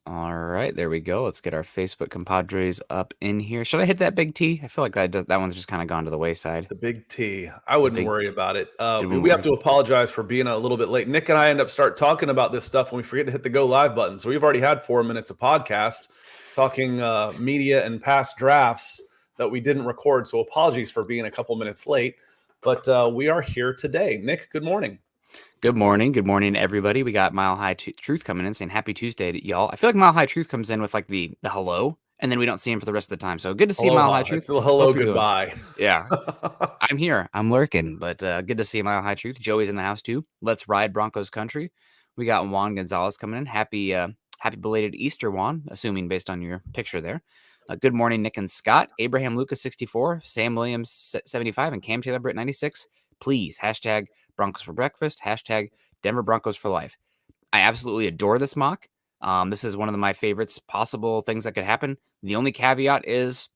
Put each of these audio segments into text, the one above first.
All right, there we go. Let's get our Facebook compadres up in here. Should I hit that big T? I feel like that one's just kind of gone to the wayside. The big T. I The wouldn't big worry about it. Did We have we? to apologize for being a little bit late. Nick and I end up start talking about this stuff when we forget to hit the go live button. So we've already had 4 minutes of podcast talking media and past drafts that we didn't record. So apologies for being a couple minutes late. But we are here today. Nick, good morning. Good morning. Good morning, everybody. We got Mile High Truth coming in saying Happy Tuesday to y'all. I feel like Mile High Truth comes in with like the hello, and then we don't see him for the rest of the time. So good to see Aloha. Mile High Truth. It's the hello, Hope you're doing- goodbye. Yeah. I'm here. I'm lurking, but good to see Mile High Truth. Joey's in the house too. Let's ride Broncos country. We got Juan Gonzalez coming in. Happy belated Easter, Juan, assuming based on your picture there. Good morning, Nick and Scott. Abraham Lucas 64, Sam Williams 75, and Cam Taylor Britt 96. Please hashtag Broncos for breakfast. Hashtag Denver Broncos for life. I absolutely adore this mock. This is one of my favorites, possible things that could happen. The only caveat is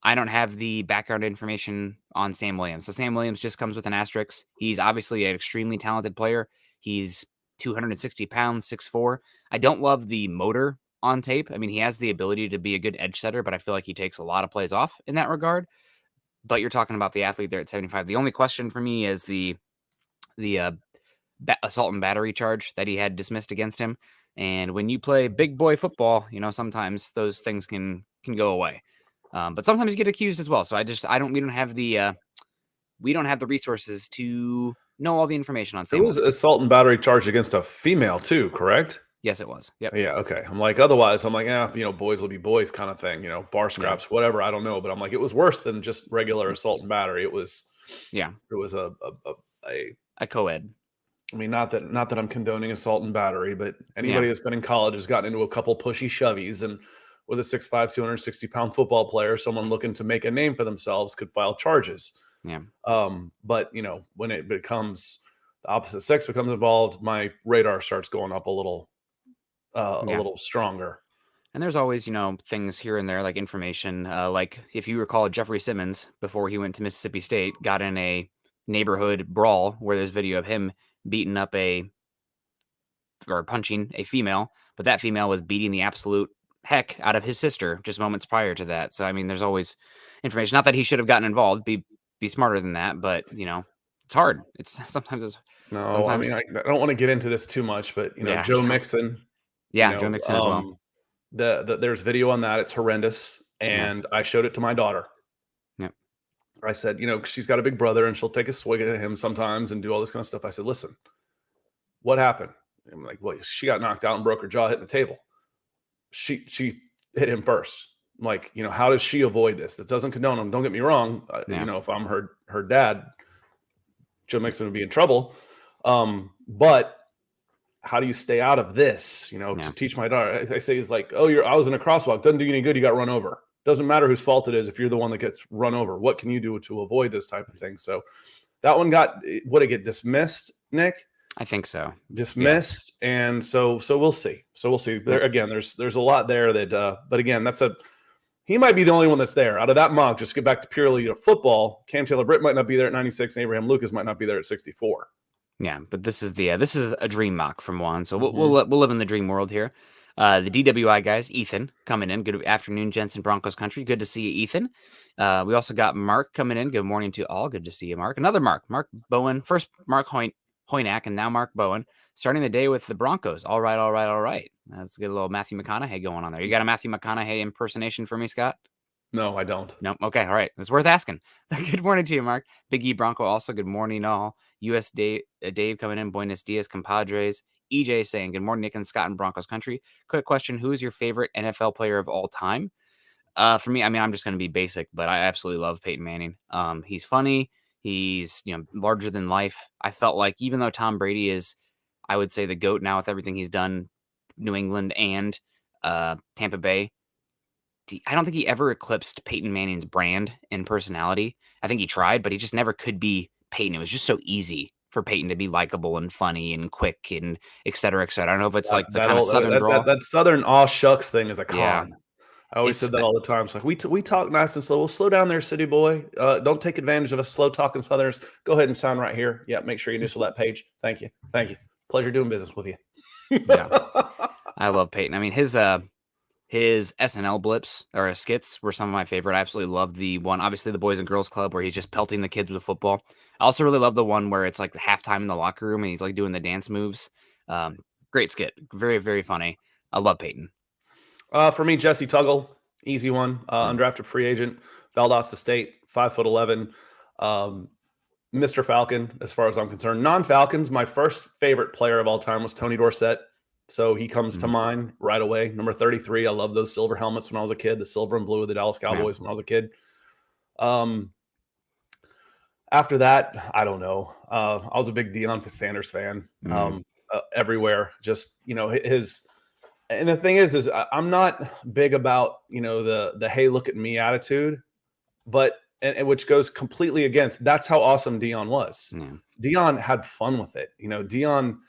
I don't have the background information on Sam Williams. So Sam Williams just comes with an asterisk. He's obviously an extremely talented player. He's 260 pounds, 6'4". I don't love the motor on tape. I mean, he has the ability to be a good edge setter, but I feel like he takes a lot of plays off in that regard. But you're talking about the athlete there at 75. The only question for me is the assault and battery charge that he had dismissed against him. And when you play big boy football, sometimes those things can go away. But sometimes you get accused as well. So we don't have the resources to know all the information on Sam. It was assault and battery charged against a female too, correct? Yes, it was. Yep. Yeah. Okay. Otherwise, boys will be boys kind of thing, bar scraps, whatever. I don't know. But I'm like, it was worse than just regular assault and battery. It was, it was a co-ed. I mean, not that I'm condoning assault and battery, but anybody that's been in college has gotten into a couple pushy shovies, and with a 6'5", 260-pound football player, someone looking to make a name for themselves could file charges. Yeah. But when it becomes the opposite sex becomes involved, my radar starts going up a little stronger. And there's always, things here and there, like information. Like if you recall, Jeffrey Simmons, before he went to Mississippi State, got in a neighborhood brawl where there's video of him beating up or punching a female, but that female was beating the absolute heck out of his sister just moments prior to that. So, I mean, there's always information. Not that he should have gotten involved, be smarter than that, but, it's hard. I mean, I don't want to get into this too much, but, Joe Mixon. Yeah, Joe Mixon as well. There's video on that. It's horrendous. And I showed it to my daughter. Yep. I said, she's got a big brother and she'll take a swig at him sometimes and do all this kind of stuff. I said, listen, what happened? I'm like, well, she got knocked out and broke her jaw hitting the table. She hit him first. I'm like, how does she avoid this? That doesn't condone him. Don't get me wrong. If I'm her dad, Joe Mixon would be in trouble. But how do you stay out of this? To teach my daughter, I say is like, I was in a crosswalk. Doesn't do you any good. You got run over. Doesn't matter whose fault it is. If you're the one that gets run over, what can you do to avoid this type of thing? So that one would it get dismissed, Nick? I think so. Dismissed. Yeah. And so we'll see. There again, there's a lot there that, but again, he might be the only one that's there out of that mock. Just get back to purely football. Cam Taylor Britt might not be there at 96 and Abraham Lucas might not be there at 64. Yeah, but this is a dream mock from Juan, so we'll live in the dream world here. The DWI guys, Ethan coming in. Good afternoon, Jensen Broncos country. Good to see you, Ethan. We also got Mark coming in. Good morning to all. Good to see you, Mark. Another Mark Bowen. First Mark Hoynack, and now Mark Bowen. Starting the day with the Broncos. All right. Let's get a little Matthew McConaughey going on there. You got a Matthew McConaughey impersonation for me, Scott? No, I don't. No. Okay. All right. It's worth asking. Good morning to you, Mark. Big E Bronco also. Good morning, all. US Dave coming in. Buenos dias, compadres. EJ saying, good morning, Nick and Scott in Broncos country. Quick question. Who is your favorite NFL player of all time? For me, I mean, I'm just going to be basic, but I absolutely love Peyton Manning. He's funny. He's, larger than life. I felt like even though Tom Brady is, I would say, the GOAT now with everything he's done, New England and Tampa Bay, I don't think he ever eclipsed Peyton Manning's brand and personality. I think he tried, but he just never could be Peyton. It was just so easy for Peyton to be likable and funny and quick and et cetera, et cetera. I don't know if it's like the kind of Southern draw. That Southern aw shucks thing is a con. Yeah. I always said that all the time. It's like, we talk nice and slow. Well, slow down there, city boy. Don't take advantage of us slow talking Southerners. Go ahead and sign right here. Yeah, make sure you initial that page. Thank you. Pleasure doing business with you. Yeah. I love Peyton. I mean, his SNL blips or his skits were some of my favorite. I absolutely love the one, obviously the Boys and Girls Club, where he's just pelting the kids with football. I also really love the one where it's like halftime in the locker room and he's like doing the dance moves. Great skit. Very, very funny. I love Peyton. For me, Jesse Tuggle, easy one. Undrafted free agent, Valdosta State, 5'11". Mr. Falcon, as far as I'm concerned. Non-Falcons, my first favorite player of all time was Tony Dorsett. So he comes to mind right away. Number 33. I love those silver helmets when I was a kid, the silver and blue of the Dallas Cowboys when I was a kid. After that, I don't know. I was a big Deion Sanders fan everywhere. Just, his – and the thing is I'm not big about, the hey, look at me attitude, but and which goes completely against – that's how awesome Deion was. Deion had fun with it. Deion –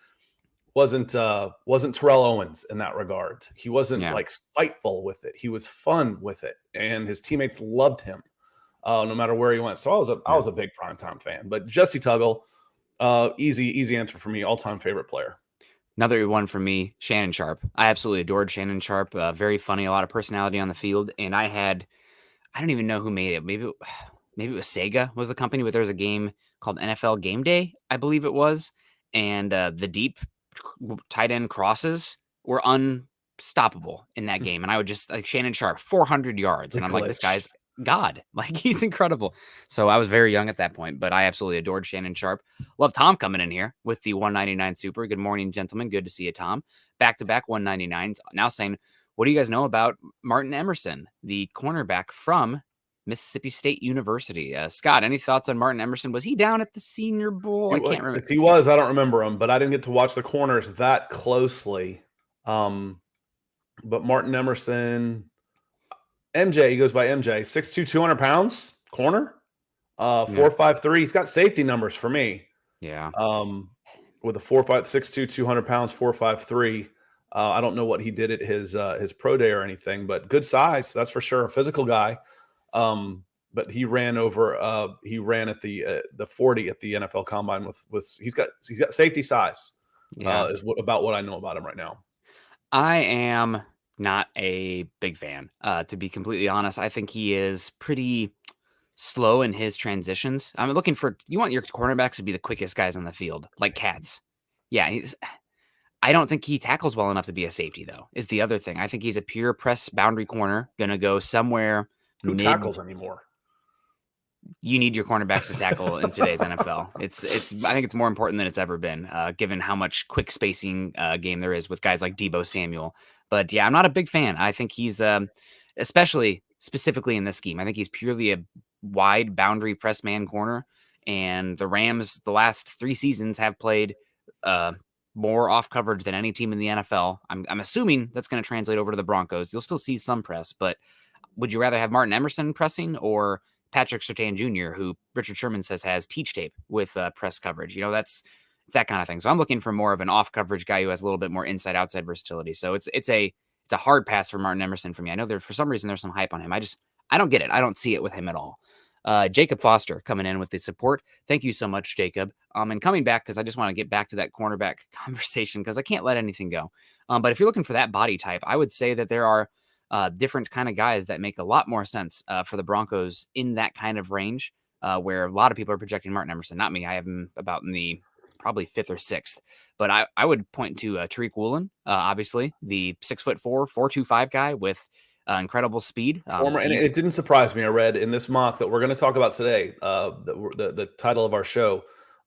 wasn't Terrell Owens in that regard. He wasn't like spiteful with it. He was fun with it, and his teammates loved him no matter where he went. So I was a big primetime fan. But Jesse Tuggle, easy answer for me. All-time favorite player. Another one for me, Shannon Sharp. I absolutely adored Shannon Sharp. Very funny, a lot of personality on the field. And I don't even know who made it. Maybe it was Sega was the company, but there was a game called NFL Game Day, I believe it was, and the deep tight end crosses were unstoppable in that game. And I would just like Shannon Sharp, 400 yards. And I'm like, this guy's God. Like, he's incredible. So I was very young at that point, but I absolutely adored Shannon Sharp. Love Tom coming in here with the 199 Super. Good morning, gentlemen. Good to see you, Tom. Back-to-back 199s. Now saying, what do you guys know about Martin Emerson, the cornerback from Mississippi State University? Scott, any thoughts on Martin Emerson? Was he down at the Senior Bowl? I can't remember. If he was, I don't remember him, but I didn't get to watch the corners that closely. But Martin Emerson, MJ, he goes by MJ, 6'2", 200 pounds, corner, 4'5'3". He's got safety numbers for me. Yeah. With a 6'2", 200 pounds, 4'5'3". I don't know what he did at his pro day or anything, but good size, that's for sure. A physical guy. But he ran at the 40 at the NFL Combine with he's got safety size. Is about what I know about him right now. I am not a big fan, to be completely honest. I think he is pretty slow in his transitions. I'm looking for you want your cornerbacks to be the quickest guys on the field, like cats. Yeah, I don't think he tackles well enough to be a safety, though. Is the other thing. I think he's a pure press boundary corner, gonna go somewhere. Who tackles anymore? You need your cornerbacks to tackle in today's NFL. I think it's more important than it's ever been, given how much quick spacing game there is with guys like Deebo Samuel. But yeah, I'm not a big fan. I think he's, specifically in this scheme, I think he's purely a wide boundary press man corner. And the Rams, the last 3 seasons, have played more off coverage than any team in the NFL. I'm assuming that's going to translate over to the Broncos. You'll still see some press, but would you rather have Martin Emerson pressing or Patrick Surtain Jr., who Richard Sherman says has teach tape with press coverage? That's that kind of thing. So I'm looking for more of an off coverage guy who has a little bit more inside outside versatility. So it's a hard pass for Martin Emerson for me. I know for some reason there's some hype on him. I don't get it. I don't see it with him at all. Jacob Foster coming in with the support. Thank you so much, Jacob. And coming back because I just want to get back to that cornerback conversation because I can't let anything go. But if you're looking for that body type, I would say that there are different kind of guys that make a lot more sense for the Broncos in that kind of range, where a lot of people are projecting Martin Emerson. Not me. I have him about in the probably 5th or 6th. But I would point to Tariq Woolen, obviously, the 6'4", 425 guy with incredible speed. And it didn't surprise me. I read in this mock that we're going to talk about today, the title of our show,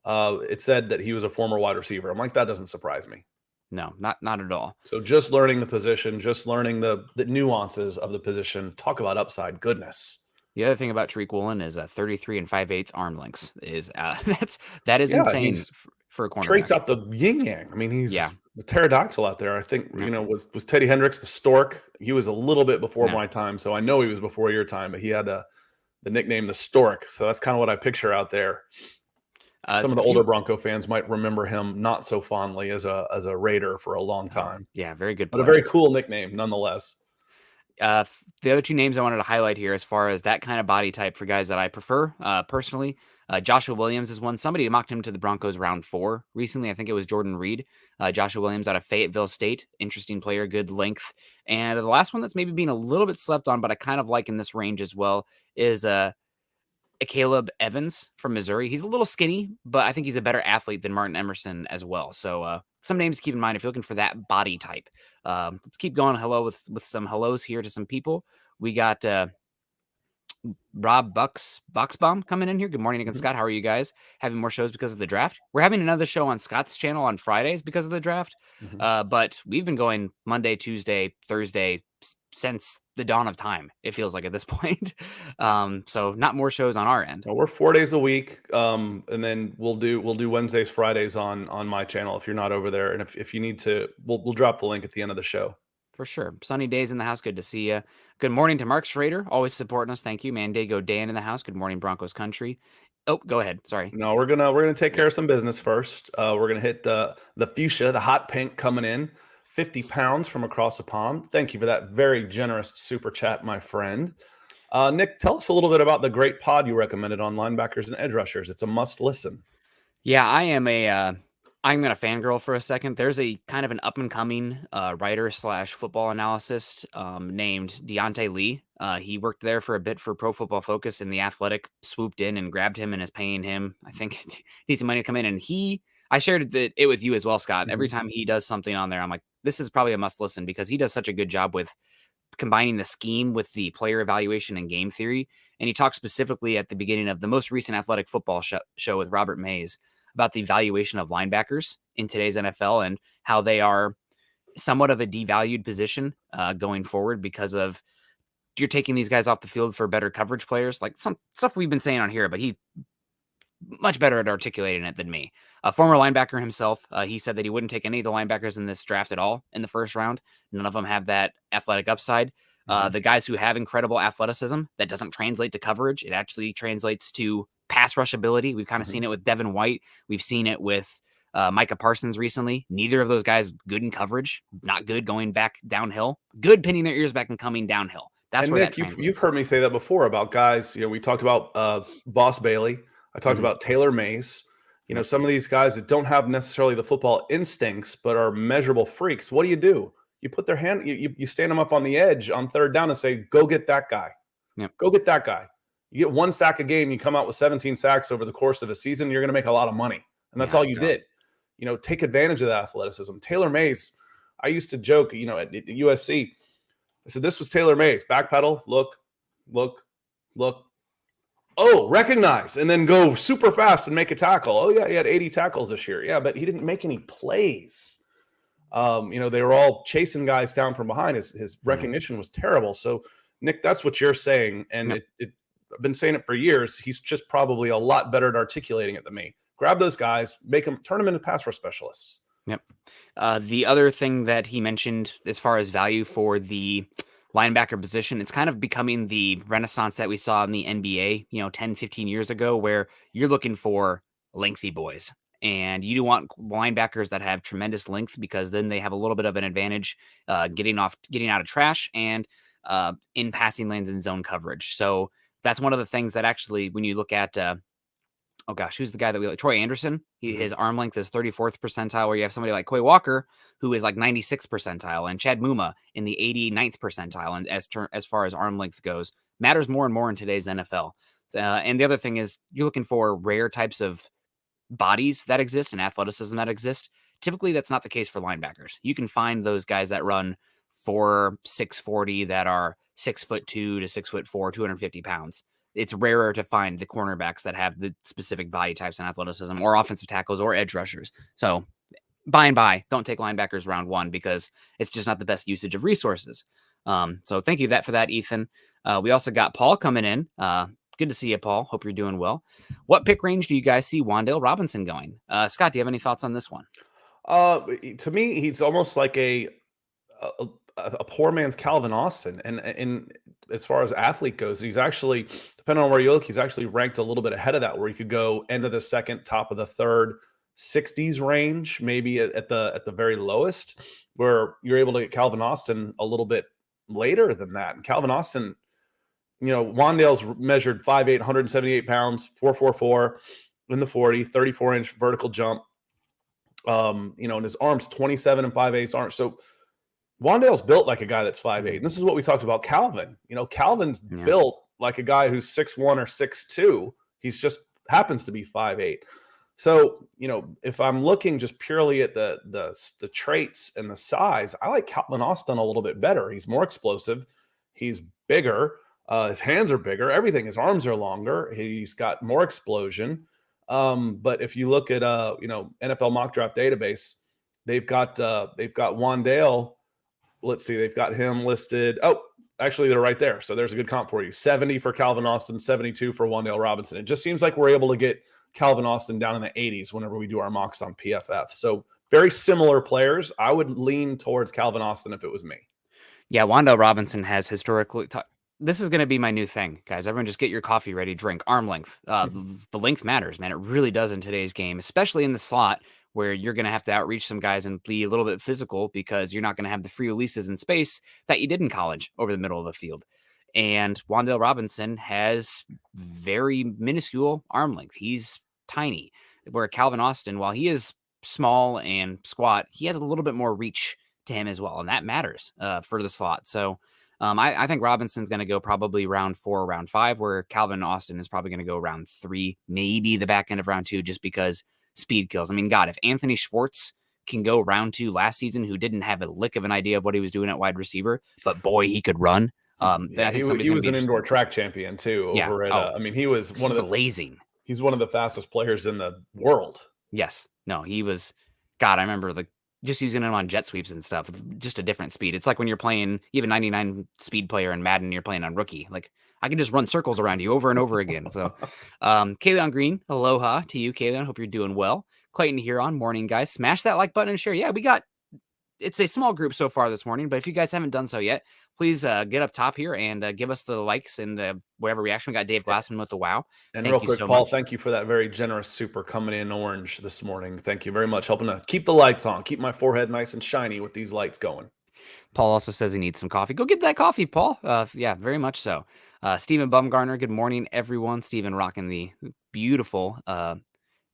it said that he was a former wide receiver. I'm like, that doesn't surprise me. No, not at all. So just learning the position, just learning the nuances of the position. Talk about upside. Goodness. The other thing about Tariq Woolen is 33 and 5/8 arm lengths is that is insane for a cornerback. Traits out the yin yang. I mean, he's the pterodactyl out there. I think was Teddy Hendricks the stork. He was a little bit before my time, so I know he was before your time. But he had the nickname the stork, so that's kind of what I picture out there. Some of the older Bronco fans might remember him not so fondly as a Raider for a long time. Yeah, very good player. But a very cool nickname nonetheless. The other two names I wanted to highlight here, as far as that kind of body type for guys that I prefer personally, Joshua Williams is one. Somebody mocked him to the Broncos round 4 recently. I think it was Jordan Reed. Joshua Williams out of Fayetteville State. Interesting player, good length. And the last one that's maybe being a little bit slept on, but I kind of like in this range as well, is Caleb Evans from Missouri. He's a little skinny, but I think he's a better athlete than Martin Emerson as well. So some names to keep in mind if you're looking for that body type. Let's keep going. Hello with some hellos here to some people. We got Rob Bucksbaum coming in here. Good morning, Nick and Scott. How are you guys? Having more shows because of the draft? We're having another show on Scott's channel on Fridays because of the draft. But we've been going Monday, Tuesday, Thursday since the dawn of time. It feels like at this point. So not more shows on our end. Well, we're 4 days a week, and then we'll do Wednesdays, Fridays on my channel if you're not over there, and if you need to, we'll drop the link at the end of the show. For sure. Sunny days in the house. Good to see you. Good morning to Mark Schrader. Always supporting us. Thank you. Mandago Dan in the house. Good morning, Broncos country. Oh, go ahead. Sorry. No, we're gonna take care of some business first. We're gonna hit the fuchsia, the hot pink coming in, 50 pounds from across the pond. Thank you for that very generous super chat, my friend. Nick, tell us a little bit about the great pod you recommended on linebackers and edge rushers. It's a must listen. Yeah, I'm gonna fangirl for a second. There's a kind of an up and coming writer / football analyst named Deontay Lee. He worked there for a bit for Pro Football Focus, and the Athletic swooped in and grabbed him and is paying him, I think, needs some money to come in. And I shared it with you as well, Scott. Every time he does something on there, I'm like, this is probably a must listen because he does such a good job with combining the scheme with the player evaluation and game theory. And he talks specifically at the beginning of the most recent Athletic Football show with Robert Mays about the evaluation of linebackers in today's NFL and how they are somewhat of a devalued position going forward because of you're taking these guys off the field for better coverage players, like some stuff we've been saying on here, but he much better at articulating it than me. A former linebacker himself, he said that he wouldn't take any of the linebackers in this draft at all in the first round. None of them have that athletic upside. The guys who have incredible athleticism, that doesn't translate to coverage. It actually translates to pass rush ability. We've kind of seen it with Devin White. We've seen it with Micah Parsons recently. Neither of those guys good in coverage, not good going back downhill, good pinning their ears back and coming downhill. That's and where Nick, that you've heard me say that before about guys. We talked about Boss Bailey. I talked about Taylor Mays. Some of these guys that don't have necessarily the football instincts, but are measurable freaks. What do? You put their hand, you stand them up on the edge on third down and say, go get that guy. Go get that guy. You get 1 sack a game, you come out with 17 sacks over the course of a season, you're going to make a lot of money. And that's all you did. Take advantage of that athleticism. Taylor Mays, I used to joke, at USC, I said, this was Taylor Mays. Backpedal, look. Oh, recognize, and then go super fast and make a tackle. Oh, yeah, he had 80 tackles this year. Yeah, but he didn't make any plays. They were all chasing guys down from behind. His recognition was terrible. So, Nick, that's what you're saying. And I've been saying it for years. He's just probably a lot better at articulating it than me. Grab those guys, turn them into pass rush specialists. Yep. The other thing that he mentioned as far as value for the linebacker position, it's kind of becoming the renaissance that we saw in the NBA, 10, 15 years ago, where you're looking for lengthy boys. And you want linebackers that have tremendous length because then they have a little bit of an advantage getting out of trash and in passing lanes and zone coverage. So that's one of the things that actually, when you look at, who's the guy that we like? Troy Anderson. His arm length is 34th percentile, where you have somebody like Quay Walker, who is like 96th percentile, and Chad Muma in the 89th percentile. And as far as arm length goes, matters more and more in today's NFL. And the other thing is you're looking for rare types of bodies that exist and athleticism that exist. Typically, that's not the case for linebackers. You can find those guys that run 4.640 that are 6'2" to 6'4", 250 pounds. It's rarer to find the cornerbacks that have the specific body types and athleticism, or offensive tackles, or edge rushers. So by and by, don't take linebackers round 1 because it's just not the best usage of resources. So thank you for that, Ethan. We also got Paul coming in. Good to see you, Paul. Hope you're doing well. What pick range do you guys see Wan'Dale Robinson going? Scott, do you have any thoughts on this one? To me, he's almost like a poor man's Calvin Austin. And as far as athlete goes, he's actually, depending on where you look, he's actually ranked a little bit ahead of that, where he could go end of the second, top of the third, 60s range, maybe at the very lowest, where you're able to get Calvin Austin a little bit later than that. And Calvin Austin, Wandale's measured 5'8", 178 pounds, 4.44 in the 40, 34-inch vertical jump. And his arms 27 and 5/8 arms. So Wandale's built like a guy that's 5'8". And this is what we talked about Calvin. Calvin's built like a guy who's 6'1" or 6'2". He's just happens to be 5'8". So, if I'm looking just purely at the traits and the size, I like Calvin Austin a little bit better. He's more explosive. He's bigger. His hands are bigger. Everything. His arms are longer. He's got more explosion. But if you look at NFL mock draft database, they've got Wandale. Let's see, they've got him listed. Oh, actually, they're right there. So there's a good comp for you. 70 for Calvin Austin, 72 for Wandale Robinson. It just seems like we're able to get Calvin Austin down in the 80s whenever we do our mocks on PFF. So very similar players. I would lean towards Calvin Austin if it was me. Yeah, Wandale Robinson has historically this is going to be my new thing, guys. Everyone just get your coffee ready, drink. Arm length. The length matters, man. It really does in today's game, especially in the slot where you're going to have to outreach some guys and be a little bit physical because you're not going to have the free releases in space that you did in college over the middle of the field. And Wandale Robinson has very minuscule arm length. He's tiny, where Calvin Austin, while he is small and squat, he has a little bit more reach to him as well. And that matters for the slot. So I think Robinson's going to go probably round 4, round 5, where Calvin Austin is probably going to go round 3, maybe the back end of round 2, just because speed kills. I mean, God, if Anthony Schwartz can go round 2 last season, who didn't have a lick of an idea of what he was doing at wide receiver, but boy, he could run. Then I think he was an indoor track champion too. Over at, he was one of the blazing. He's one of the fastest players in the world. Yes. No, he was. God, I remember just using him on jet sweeps and stuff, just a different speed. It's like when you're playing, you have a 99 speed player in Madden, you're playing on rookie. Like, I can just run circles around you over and over again. So, Kayleon Green, aloha to you, Kayleon. Hope you're doing well. Clayton Huron, morning, guys. Smash that like button and share. Yeah, it's a small group so far this morning, but if you guys haven't done so yet, please get up top here and give us the likes and the whatever reaction. We got Dave Glassman with the wow. And real quick, Paul, thank you for that very generous super coming in orange this morning. Thank you very much. Helping to keep the lights on, keep my forehead nice and shiny with these lights going. Paul also says he needs some coffee. Go get that coffee, Paul. Yeah, very much so. Stephen Bumgarner, good morning, everyone. Stephen rocking the beautiful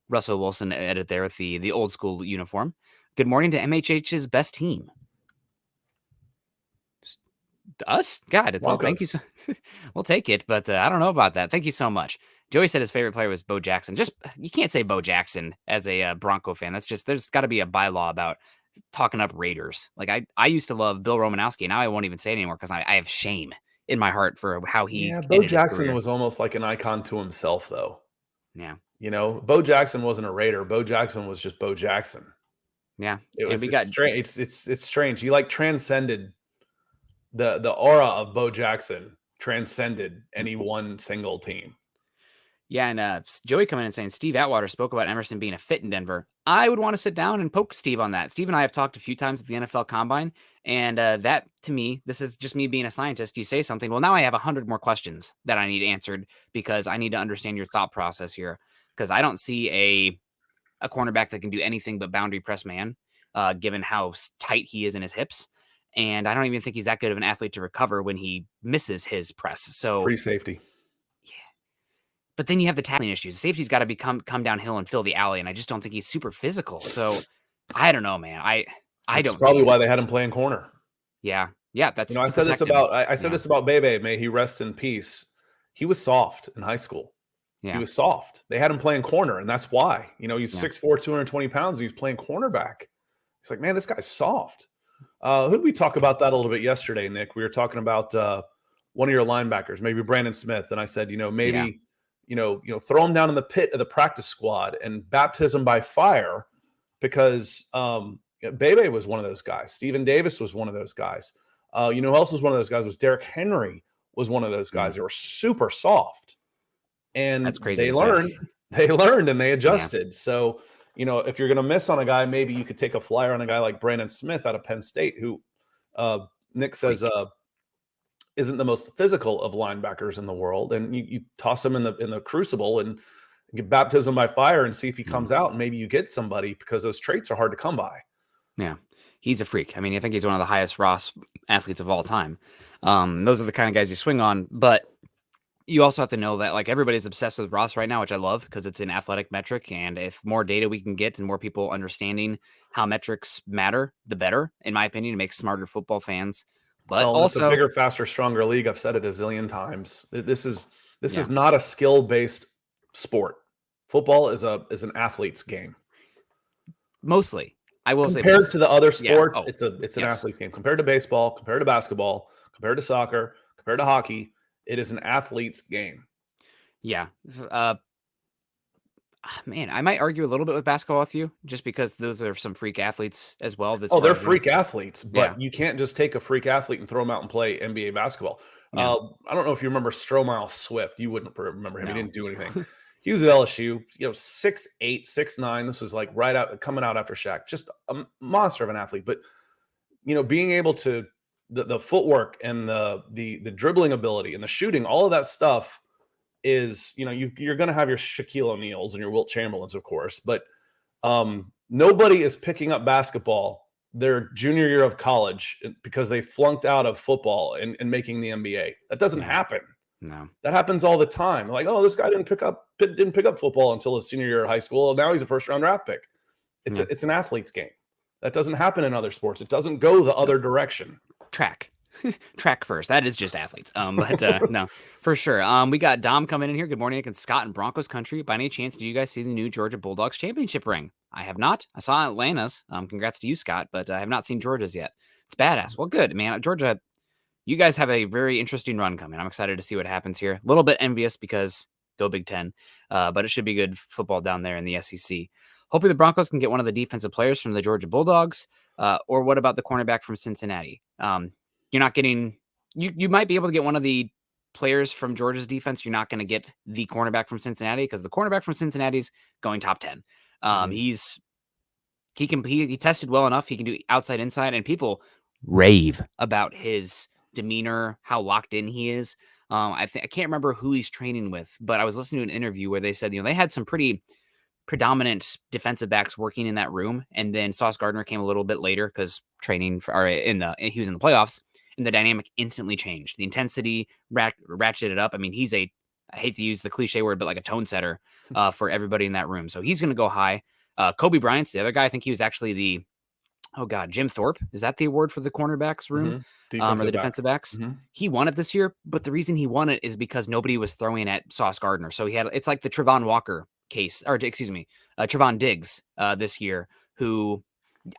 Russell Wilson edit there with the old school uniform. Good morning to MHH's best team. Us? God, well, thank you. We'll take it, but I don't know about that. Thank you so much. Joey said his favorite player was Bo Jackson. You can't say Bo Jackson as a Bronco fan. There's got to be a bylaw about talking up Raiders. Like I used to love Bill Romanowski. Now I won't even say it anymore because I have shame in my heart for how he. Yeah, Bo Jackson was almost like an icon to himself, though. Yeah, Bo Jackson wasn't a Raider. Bo Jackson was just Bo Jackson. Yeah, it's strange. It's strange. He transcended the aura of Bo Jackson transcended any one single team. Yeah, and Joey coming in and saying Steve Atwater spoke about Emerson being a fit in Denver. I would want to sit down and poke Steve on that. Steve and I have talked a few times at the NFL Combine, and that, to me, this is just me being a scientist. You say something, well, now I have 100 more questions that I need answered because I need to understand your thought process here, because I don't see a cornerback that can do anything but boundary press man, given how tight he is in his hips. And I don't even think he's that good of an athlete to recover when he misses his press. So free safety. Yeah. But then you have the tackling issues. Safety's got to come downhill and fill the alley. And I just don't think he's super physical. So I don't know, man. I don't. Probably why they had him playing corner. Yeah. Yeah. That's, I said this about Bebe. May he rest in peace. He was soft in high school. Yeah. He was soft. They had him playing corner. And that's why, he's 6'4", 220 pounds. He was playing cornerback. He's like, man, this guy's soft. Who did we talk about that a little bit yesterday, Nick? We were talking about one of your linebackers, maybe Brandon Smith. And I said, maybe, throw him down in the pit of the practice squad and baptism by fire, because Bebe was one of those guys. Steven Davis was one of those guys. Who else was one of those guys? Was Derrick Henry was one of those guys. They were super soft. And that's crazy. They learned and they adjusted. Yeah. So, if you're going to miss on a guy, maybe you could take a flyer on a guy like Brandon Smith out of Penn State, who Nick says isn't the most physical of linebackers in the world. And you toss him in the crucible and get baptism by fire and see if he comes out, and maybe you get somebody, because those traits are hard to come by. Yeah. He's a freak. I mean, I think he's one of the highest Ross athletes of all time. Those are the kind of guys you swing on, but you also have to know that like everybody's obsessed with Ross right now, which I love because it's an athletic metric. And if more data we can get and more people understanding how metrics matter, the better, in my opinion, to make smarter football fans. But Well, it's a also, bigger, faster, stronger league. I've said it a zillion times. This is Yeah. not a skill-based sport. Football is an athlete's game. mostly, I will say, Compared to the other sports, Oh, it's an yes. athlete's game. Compared to baseball, compared to basketball, compared to soccer, compared to hockey, it is an athlete's game. Yeah. Man, I might argue a little bit with basketball with you just because those are some freak athletes as well. Oh, they're freak athletes, but Yeah. you can't just take a freak athlete and throw him out and play NBA basketball. Yeah. I don't know if you remember Stromile Swift. You wouldn't remember him. No. He didn't do anything. He was at LSU, 6'8", 6'9". This was like coming out after Shaq. Just a monster of an athlete. But being able to the footwork and the dribbling ability and the shooting, all of that stuff is, you're going to have your Shaquille O'Neals and your Wilt Chamberlains, of course, but nobody is picking up basketball their junior year of college because they flunked out of football and making the NBA. That doesn't happen. No. That happens all the time. Like, oh, this guy didn't pick up football until his senior year of high school. Now he's a first round draft pick. It's an athlete's game. That doesn't happen in other sports. It doesn't go the other direction. Track first. That is just athletes. But no, for sure. We got Dom coming in here. Good morning, against Scott in Broncos country. By any chance, do you guys see the new Georgia Bulldogs championship ring? I have not. I saw Atlanta's. Congrats to you, Scott, but I have not seen Georgia's yet. It's badass. Well, good, man. Georgia, you guys have a very interesting run coming. I'm excited to see what happens here. A little bit envious because go Big Ten, but it should be good football down there in the SEC. Hopefully the Broncos can get one of the defensive players from the Georgia Bulldogs, or what about the cornerback from Cincinnati? You're not getting – you might be able to get one of the players from Georgia's defense. You're not going to get the cornerback from Cincinnati because the cornerback from Cincinnati's going top 10. He tested well enough. He can do outside, inside, and people rave about his demeanor, how locked in he is. I can't remember who he's training with, but I was listening to an interview where they said, they had some pretty predominant defensive backs working in that room, and then Sauce Gardner came a little bit later because he was in the playoffs, and the dynamic instantly changed. The intensity ratcheted up. I mean, I hate to use the cliche word, but like a tone setter for everybody in that room. So he's going to go high. Kobe Bryant's the other guy. I think he was actually Jim Thorpe. Is that the award for the cornerbacks room? Or the defensive backs? He won it this year, but the reason he won it is because nobody was throwing at Sauce Gardner. So it's like the Trevon Walker case, or excuse me, Trevon Diggs this year, who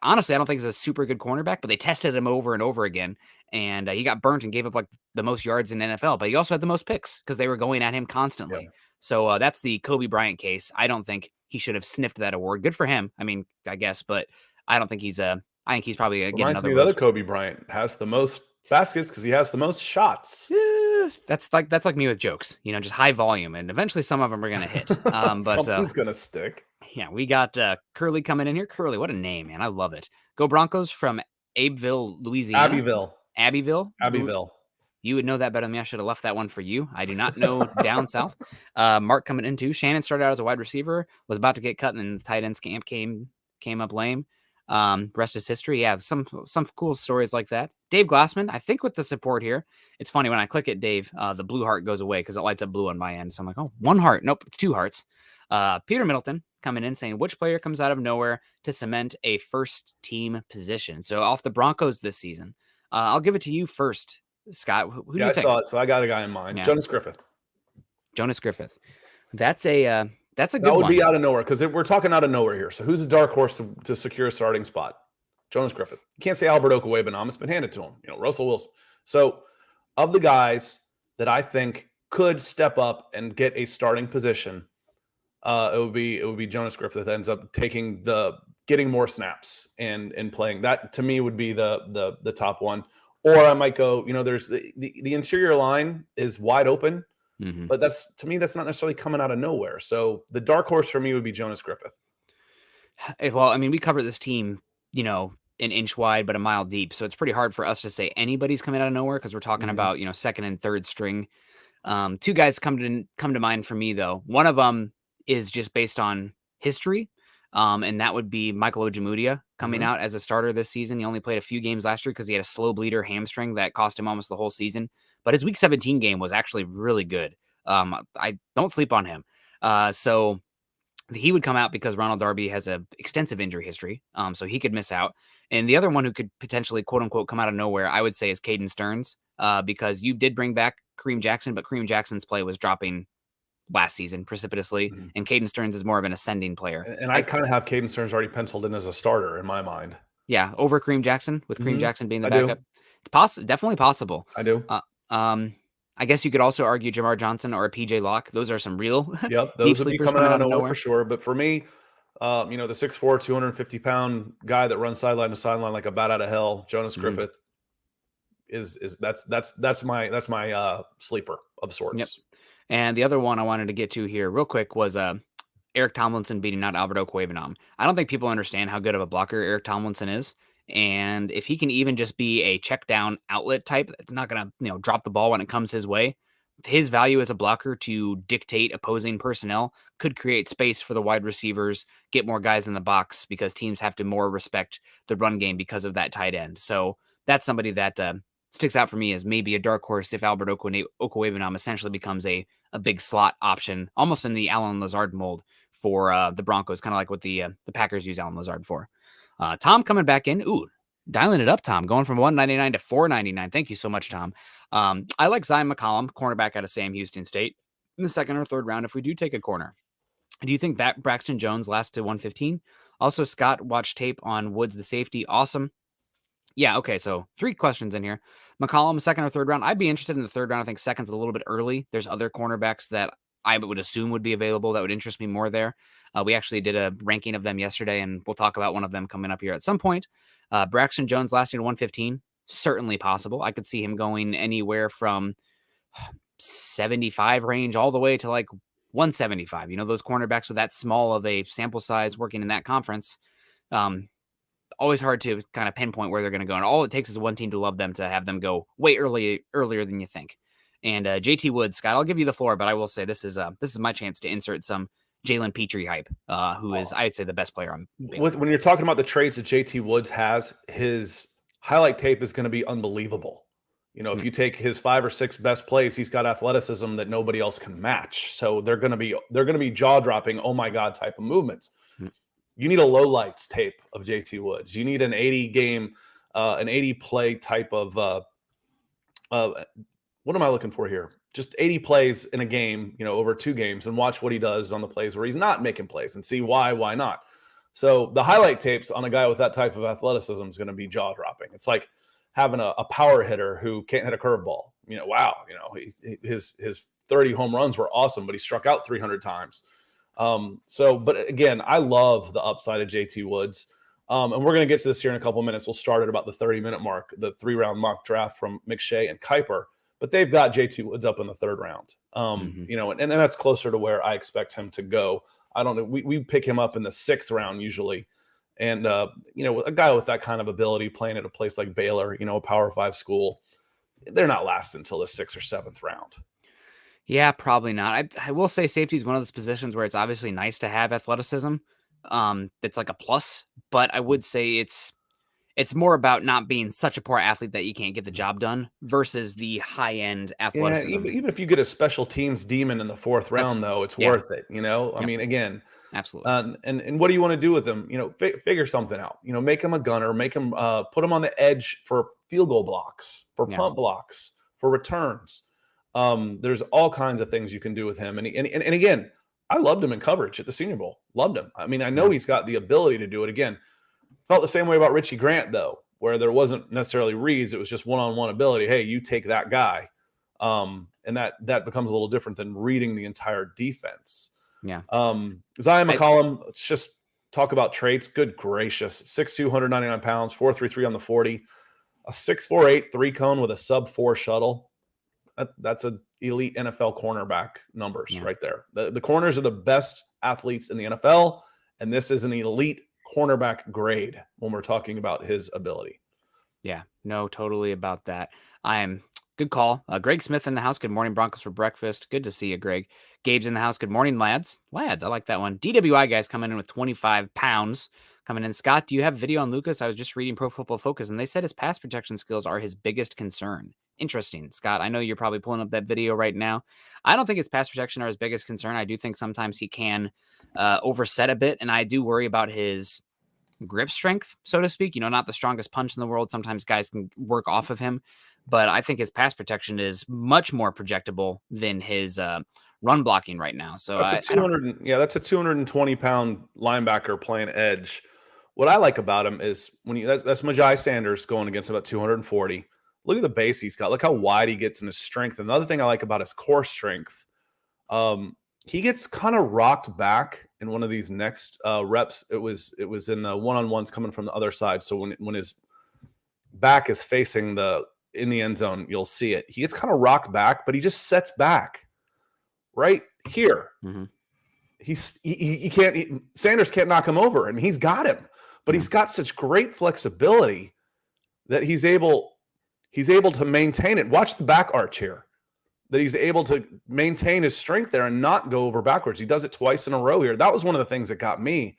honestly I don't think is a super good cornerback, but they tested him over and over again, and he got burnt and gave up like the most yards in the NFL, but he also had the most picks because they were going at him constantly. Yeah. So that's the Kobe Bryant case. I don't think he should have sniffed that award. Good for him. I mean, I guess, but I don't think I think he's probably going to get another. Reminds me, the other Kobe Bryant has the most baskets because he has the most shots. Yeah, that's like me with jokes, just high volume, and eventually some of them are going to hit. But something's going to stick. Yeah, we got Curly coming in here. Curly, what a name, man. I love it. Go Broncos from Abbeville, Louisiana. Abbeville. You would know that better than me. I should have left that one for you. I do not know down south. Mark coming in too. Shannon started out as a wide receiver, was about to get cut, and then the tight ends camp came up lame. Rest is history. Yeah, some cool stories like that. Dave Glassman, I think with the support here, it's funny when I click it, Dave, the blue heart goes away because it lights up blue on my end. So I'm like, oh, one heart. Nope, it's two hearts. Peter Middleton coming in saying, which player comes out of nowhere to cement a first team position? So off the Broncos this season. I'll give it to you first, Scott. Who do you think? I saw it, so I got a guy in mind. Yeah. Jonas Griffith. That's a good one. That would be out of nowhere because we're talking out of nowhere here. So who's a dark horse to secure a starting spot? Jonas Griffith. You can't say Albert Okwuegbunam. It's been handed to him. Russell Wilson. So of the guys that I think could step up and get a starting position, it would be Jonas Griffith that ends up getting more snaps and playing. That to me would be the top one. Or I might go, there's the interior line is wide open. Mm-hmm. But to me, that's not necessarily coming out of nowhere. So the dark horse for me would be Jonas Griffith. Well, I mean, we cover this team, an inch wide, but a mile deep. So it's pretty hard for us to say anybody's coming out of nowhere because we're talking about, second and third string. Two guys come to mind for me, though. One of them is just based on history. And that would be Michael Ojemudia coming out as a starter this season. He only played a few games last year because he had a slow bleeder hamstring that cost him almost the whole season. But his Week 17 game was actually really good. I don't sleep on him. So he would come out because Ronald Darby has an extensive injury history, so he could miss out. And the other one who could potentially, quote unquote, come out of nowhere, I would say, is Caden Stearns, because you did bring back Kareem Jackson, but Kareem Jackson's play was dropping last season precipitously, and Caden Stearns is more of an ascending player. And I kind of have Caden Stearns already penciled in as a starter in my mind. Yeah, over Kareem Jackson, with Kareem Jackson being the I backup. do. It's definitely possible. I do. I guess you could also argue Jamar Johnson or a PJ Locke. Those are some real Yep, deep those would be sleepers coming out of nowhere nowhere for sure. But for me, the 6'4", 250-pound guy that runs sideline to sideline like a bat out of hell, Jonas Griffith, that's my sleeper of sorts. Yep. And the other one I wanted to get to here real quick was Eric Tomlinson beating out Albert Okwuegbunam. I don't think people understand how good of a blocker Eric Tomlinson is. And if he can even just be a check down outlet type that's not going to drop the ball when it comes his way, his value as a blocker to dictate opposing personnel could create space for the wide receivers, get more guys in the box because teams have to more respect the run game because of that tight end. So that's somebody that sticks out for me as maybe a dark horse if Albert Okwuegbunam essentially becomes a big slot option, almost in the Allen Lazard mold for the Broncos, kind of like what the Packers use Allen Lazard for. Tom coming back in. Ooh, dialing it up, Tom, going from $199 to $499. Thank you so much, Tom. I like Zion McCollum, cornerback out of Sam Houston State, in the second or third round if we do take a corner. Do you think that Braxton Jones lasts to 115? Also, Scott watched tape on Woods, the safety. Awesome. Yeah, okay, so 3 questions in here. McCollum, second or third round. I'd be interested in the third round. I think second's a little bit early. There's other cornerbacks that I would assume would be available that would interest me more there. We actually did a ranking of them yesterday, and we'll talk about one of them coming up here at some point. Braxton Jones lasting to 115, certainly possible. I could see him going anywhere from 75 range all the way to like 175. Those cornerbacks with that small of a sample size working in that conference, always hard to kind of pinpoint where they're going to go. And all it takes is one team to love them to have them go way earlier than you think. And JT Woods, Scott, I'll give you the floor, but I will say this is my chance to insert some Jalen Petrie hype, who is, I'd say, the best player on. When you're talking about the traits that JT Woods has, his highlight tape is going to be unbelievable. If you take his 5 or 6 best plays, he's got athleticism that nobody else can match. So they're going to be jaw dropping, oh my God type of movements. You need a low lights tape of JT Woods. You need an 80 play type of what am I looking for here? Just 80 plays in a game, over 2 games, and watch what he does on the plays where he's not making plays and see why not. So the highlight tapes on a guy with that type of athleticism is going to be jaw dropping. It's like having a power hitter who can't hit a curveball. His 30 home runs were awesome, but he struck out 300 times. But again, I love the upside of JT Woods. And we're going to get to this here in a couple of minutes. We'll start at about the 30-minute mark, the 3-round mock draft from McShay and Kiper, but they've got JT Woods up in the 3rd round. And that's closer to where I expect him to go. I don't know. We pick him up in the 6th round usually. And, a guy with that kind of ability playing at a place like Baylor, a Power 5 school, they're not lasting until the 6th or 7th round. Yeah, probably not. I will say safety is one of those positions where it's obviously nice to have athleticism. It's like a plus, but I would say it's more about not being such a poor athlete that you can't get the job done versus the high-end athleticism. Yeah, even if you get a special teams demon in the 4th round, though, it's worth it. I mean, again, absolutely. And what do you want to do with him? Figure something out. Make him a gunner. Make him put him on the edge for field goal blocks, for punt blocks, for returns. There's all kinds of things you can do with him. And again, I loved him in coverage at the Senior Bowl. Loved him. I mean, I know he's got the ability to do it. Again, felt the same way about Richie Grant, though, where there wasn't necessarily reads. It was just one-on-one ability. Hey, you take that guy. And that becomes a little different than reading the entire defense. Yeah. Zion McCollum, let's just talk about traits. Good gracious. 6'2", 199 pounds, 4.33 on the 40. A 6'4", 8 3-cone with a sub-4 shuttle. That's an elite NFL cornerback numbers right there. The corners are the best athletes in the NFL, and this is an elite cornerback grade when we're talking about his ability. Yeah, no, totally about that. I am Good call. Greg Smith in the house. Good morning, Broncos for breakfast. Good to see you, Greg. Gabe's in the house. Good morning, lads. Lads, I like that one. DWI guys coming in with 25 pounds. Coming in. Scott, do you have video on Lucas? I was just reading Pro Football Focus, and they said his pass protection skills are his biggest concern. Interesting, Scott. I know you're probably pulling up that video right now. I don't think his pass protection are his biggest concern. I do think sometimes he can overset a bit, and I do worry about his grip strength, so to speak. Not the strongest punch in the world. Sometimes guys can work off of him, but I think his pass protection is much more projectable than his run blocking right now. So that's a 220-pound linebacker playing edge. What I like about him is that's Majai Sanders going against about 240. Look at the base he's got. Look how wide he gets in his strength. Another thing I like about his core strength, he gets kind of rocked back in one of these next reps. It was in the one-on-ones coming from the other side. So when his back is facing in the end zone, you'll see it. He gets kind of rocked back, but he just sets back right here. Mm-hmm. Sanders can't knock him over, and he's got him. But he's got such great flexibility that he's able to maintain it. Watch the back arch here. That he's able to maintain his strength there and not go over backwards. He does it twice in a row here. That was one of the things that got me.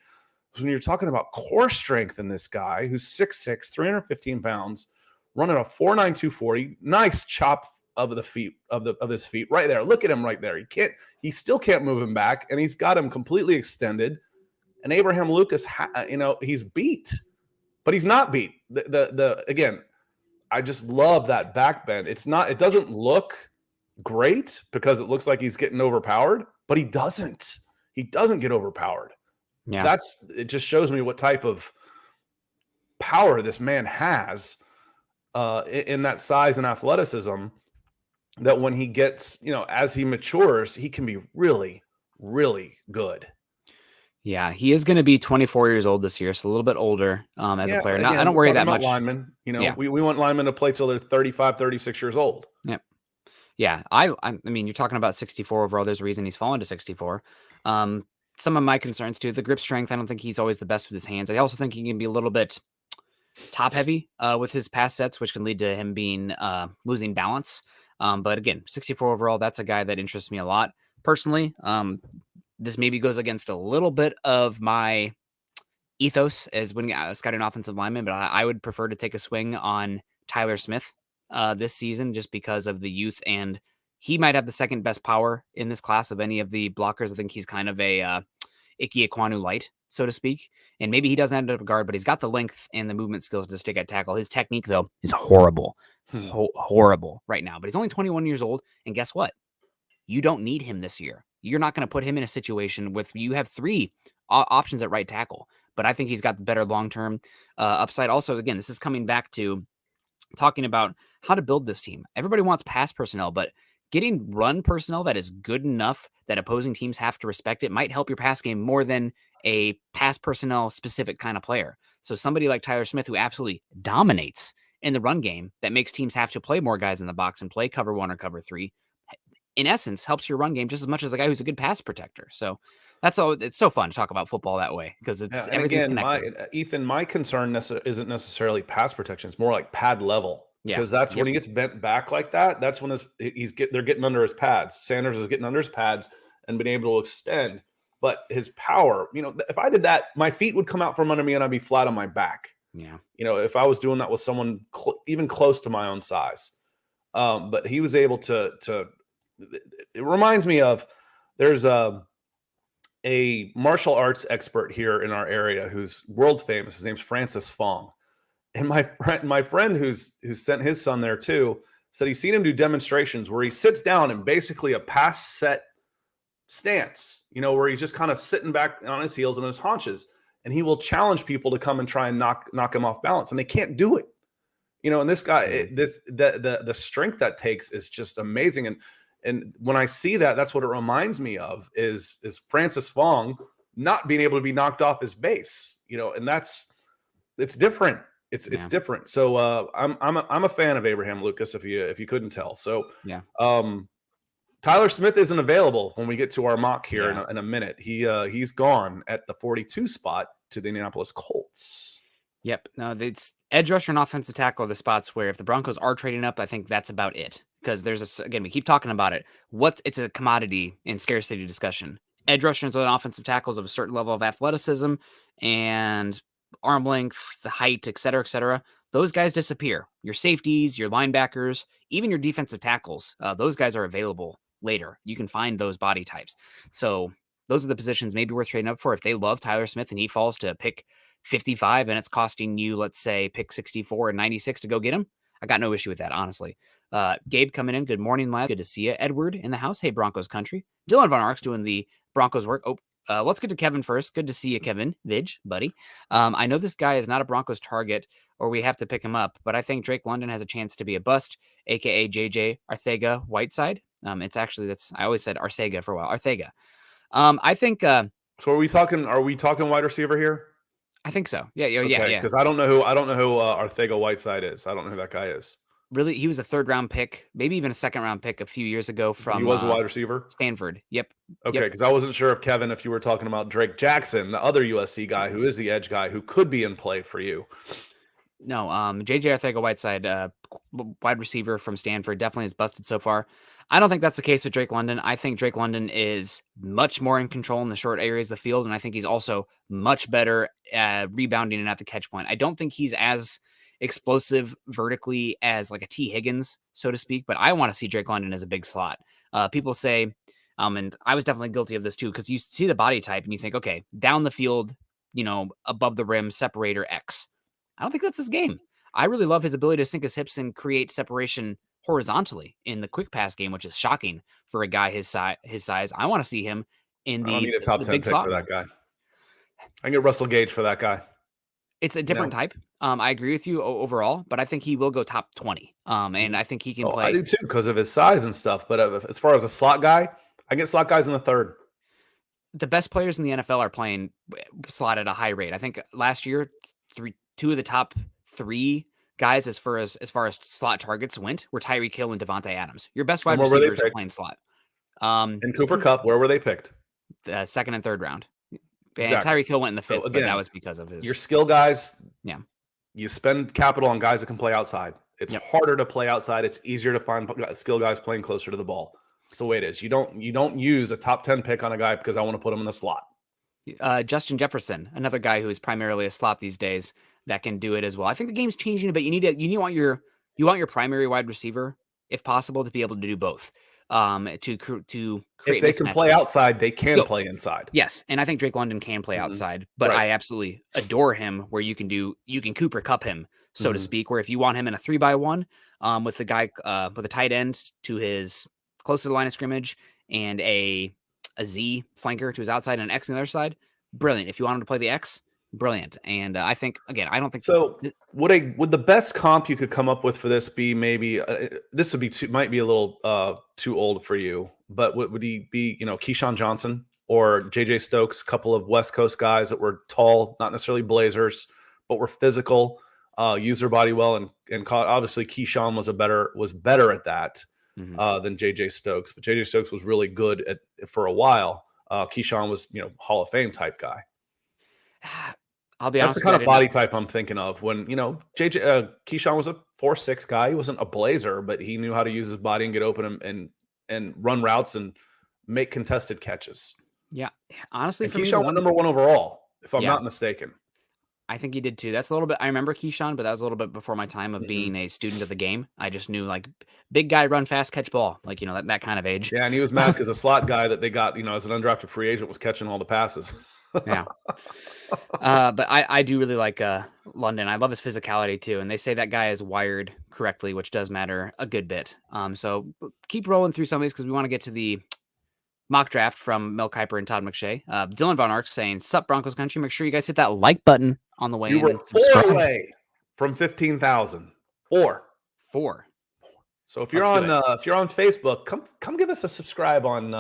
When you're talking about core strength in this guy who's 6'6", 315 pounds, running a 4.9 240, nice chop of the feet of his feet right there. Look at him right there. He still can't move him back, and he's got him completely extended. And Abraham Lucas, he's beat, but he's not beat. Again, I just love that back bend. It doesn't look great because it looks like he's getting overpowered, but he doesn't get overpowered. Yeah. It just shows me what type of power this man has in that size and athleticism, that when he gets, as he matures, he can be really, really good. Yeah, he is going to be 24 years old this year, so a little bit older as a player. Again, I don't worry that much. Linemen, we want linemen to play till they're 35, 36 years old. Yep. Yeah, I mean, you're talking about 64 overall. There's a reason he's fallen to 64. Some of my concerns too, the grip strength. I don't think he's always the best with his hands. I also think he can be a little bit top heavy with his pass sets, which can lead to him being losing balance. But again, 64 overall, that's a guy that interests me a lot personally. This maybe goes against a little bit of my ethos as when scouting offensive lineman, but I would prefer to take a swing on Tyler Smith this season just because of the youth, and he might have the second best power in this class of any of the blockers. I think he's kind of a Ike Ekwonu light, so to speak, and maybe he doesn't end up a guard, but he's got the length and the movement skills to stick at tackle. His technique, though, is horrible, horrible right now, but he's only 21 years old, and guess what? You don't need him this year. You're not going to put him in a situation with you have three options at right tackle, but I think he's got the better long-term upside. Also, again, this is coming back to talking about how to build this team. Everybody wants pass personnel, but getting run personnel that is good enough that opposing teams have to respect it might help your pass game more than a pass personnel specific kind of player. So somebody like Tyler Smith, who absolutely dominates in the run game, that makes teams have to play more guys in the box and play cover 1 or cover 3, in essence, helps your run game just as much as a guy who's a good pass protector. So that's all. It's so fun to talk about football that way because everything's connected. Ethan, my concern isn't necessarily pass protection. It's more like pad level. Because that's when he gets bent back like that. That's when they're getting under his pads. Sanders is getting under his pads and being able to extend. But his power, if I did that, my feet would come out from under me and I'd be flat on my back. Yeah. If I was doing that with someone even close to my own size. But he was able to. It reminds me of there's a martial arts expert here in our area who's world famous. His name's Francis Fong. And my friend who's sent his son there too said he's seen him do demonstrations where he sits down in basically a pass set stance, where he's just kind of sitting back on his heels and his haunches, and he will challenge people to come and try and knock him off balance, and they can't do it. And this guy, the strength that takes is just amazing. And when I see that, that's what it reminds me of is Francis Fong not being able to be knocked off his base, and it's different. It's different. So I'm a fan of Abraham Lucas, if you couldn't tell. So Tyler Smith isn't available when we get to our mock here in a minute. He's gone at the 42 spot to the Indianapolis Colts. Yep. No, it's edge rusher and offensive tackle are the spots where if the Broncos are trading up, I think that's about it. Because again, we keep talking about it. It's a commodity and scarcity discussion. Edge rushers and offensive tackles of a certain level of athleticism and arm length, the height, et cetera, et cetera. Those guys disappear. Your safeties, your linebackers, even your defensive tackles, those guys are available later. You can find those body types. So those are the positions maybe worth trading up for. If they love Tyler Smith and he falls to pick 55 and it's costing you, let's say, pick 64 and 96 to go get him, I got no issue with that, honestly. Gabe coming in. Good morning, lad. Good to see you. Edward in the house. Hey, Broncos country. Dylan Von Ark's doing the Broncos work. Let's get to Kevin first. Good to see you, Kevin. Vidge, buddy. I know this guy is not a Broncos target or we have to pick him up, but I think Drake London has a chance to be a bust, aka JJ Arcega-Whiteside. I always said Arcega for a while. Arcega. I think. So are we talking wide receiver here? I think so. Yeah. Because I don't know who Arcega-Whiteside is. I don't know who that guy is. Really, he was a 3rd round pick, maybe even a 2nd round pick a few years ago from. He was a wide receiver. Stanford. Yep. Okay, because I wasn't sure if Kevin, if you were talking about Drake Jackson, the other USC guy who is the edge guy who could be in play for you. No, JJ Arcega-Whiteside, wide receiver from Stanford, definitely has busted so far. I don't think that's the case with Drake London. I think Drake London is much more in control in the short areas of the field, and I think he's also much better at rebounding and at the catch point. I don't think he's as explosive vertically as like a T. Higgins, so to speak, but I want to see Drake London as a big slot. People say, and I was definitely guilty of this too, because you see the body type and you think, okay, down the field, above the rim, separator X. I don't think that's his game. I really love his ability to sink his hips and create separation horizontally in the quick pass game, which is shocking for a guy his size. I want to see him in I don't need a top 10 pick for that guy. I can get Russell Gage for that guy. It's a different type. I agree with you overall, but I think he will go top 20. And I think he can play. I do too because of his size and stuff. But as far as a slot guy, I get slot guys in the 3rd. The best players in the NFL are playing slot at a high rate. I think last year, 2 of the top 3 guys as far as slot targets went were Tyreek Hill and Devontae Adams. Your best wide receivers are playing slot. And Cooper Kupp, where were they picked? The 2nd and 3rd round. And exactly. Tyreek Hill went in the 5th, but that was because of his. Your skill guys. Yeah. You spend capital on guys that can play outside. It's harder to play outside. It's easier to find skill guys playing closer to the ball. It's the way it is. You don't use a top 10 pick on a guy because I want to put him in the slot. Justin Jefferson, another guy who is primarily a slot these days, that can do it as well. I think the game's changing a bit. You want your primary wide receiver, if possible, to be able to do both. To create. If they can play outside, they can play inside. Yes, and I think Drake London can play outside, but I absolutely adore him. Where you can Cooper Kupp him, so to speak. Where if you want him in a 3-by-1, with the guy with a tight end to his close to the line of scrimmage and a Z flanker to his outside and an X on the other side, brilliant. If you want him to play the X, brilliant. And I think, again, I don't think so. Would the best comp you could come up with for this be maybe this might be a little too old for you, but would he be, Keyshawn Johnson or JJ Stokes, a couple of West Coast guys that were tall, not necessarily blazers, but were physical, use their body well, and obviously Keyshawn was better at that than JJ Stokes, but JJ Stokes was really good for a while. Keyshawn was, Hall of Fame type guy. I'll be honest. That's the kind of body type I'm thinking of when, Keyshawn was a 4'6" guy. He wasn't a blazer, but he knew how to use his body and get open and run routes and make contested catches. Yeah. Honestly, and Keyshawn went number 1 overall, if I'm not mistaken. I think he did too. That's a little bit, I remember Keyshawn, but that was a little bit before my time of being a student of the game. I just knew big guy, run fast, catch ball, that kind of age. Yeah. And he was mad because a slot guy that they got, as an undrafted free agent was catching all the passes. Yeah. But I do really like London. I love his physicality too. And they say that guy is wired correctly, which does matter a good bit. So keep rolling through some of these because we want to get to the mock draft from Mel Kiper and Todd McShay. Dylan Von Ark saying, "Sup Broncos country. Make sure you guys hit that like button on the way in. You were 4 away from 15,000. 4. So if you're on Facebook, come give us a subscribe on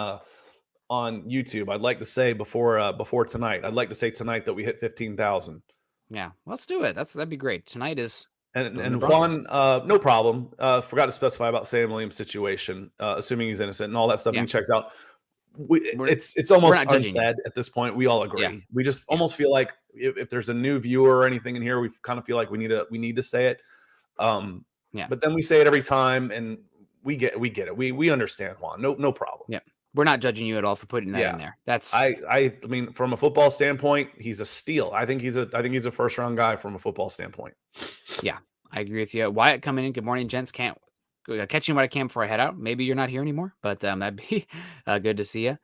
YouTube. I'd like to say before tonight. I'd like to say tonight that we hit 15,000. Yeah, let's do it. That'd be great. Tonight is and Juan, no problem. Forgot to specify about Sam Williams' situation, assuming he's innocent and all that stuff. He checks out. It's almost unsaid at this point. We all agree. Yeah. We just almost feel like if there's a new viewer or anything in here, we kind of feel like we need to say it. But then we say it every time, and we get it. We understand, Juan. No problem. Yeah. We're not judging you at all for putting that in there. That's I mean, from a football standpoint, he's a steal. I think he's a first round guy from a football standpoint. Yeah, I agree with you. Wyatt coming in. Good morning, gents. Can't catching what I can before I head out. Maybe you're not here anymore, but that'd be good to see you.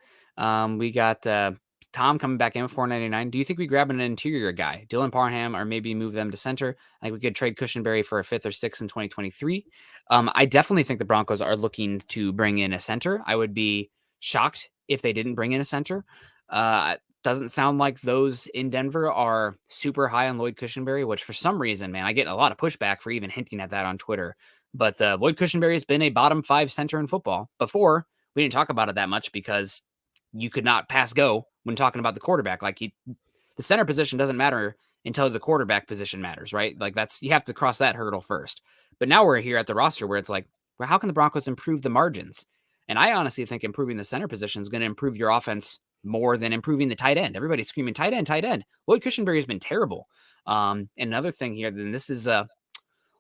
We got Tom coming back in with $4.99. Do you think we grab an interior guy, Dylan Parham, or maybe move them to center? I think we could trade Cushenberry for a 5th or 6th in 2023. I definitely think the Broncos are looking to bring in a center. I would be shocked if they didn't bring in a center. Doesn't sound like those in Denver are super high on Lloyd Cushenberry, which for some reason, man, I get a lot of pushback for even hinting at that on Twitter. But Lloyd Cushenberry has been a bottom 5 center in football. Before, we didn't talk about it that much because you could not pass go when talking about the quarterback. Like the center position doesn't matter until the quarterback position matters, right? Like you have to cross that hurdle first. But now we're here at the roster where it's like, well, how can the Broncos improve the margins? And I honestly think improving the center position is going to improve your offense more than improving the tight end. Everybody's screaming tight end, tight end. Lloyd Cushenberry has been terrible. And another thing here, then this is a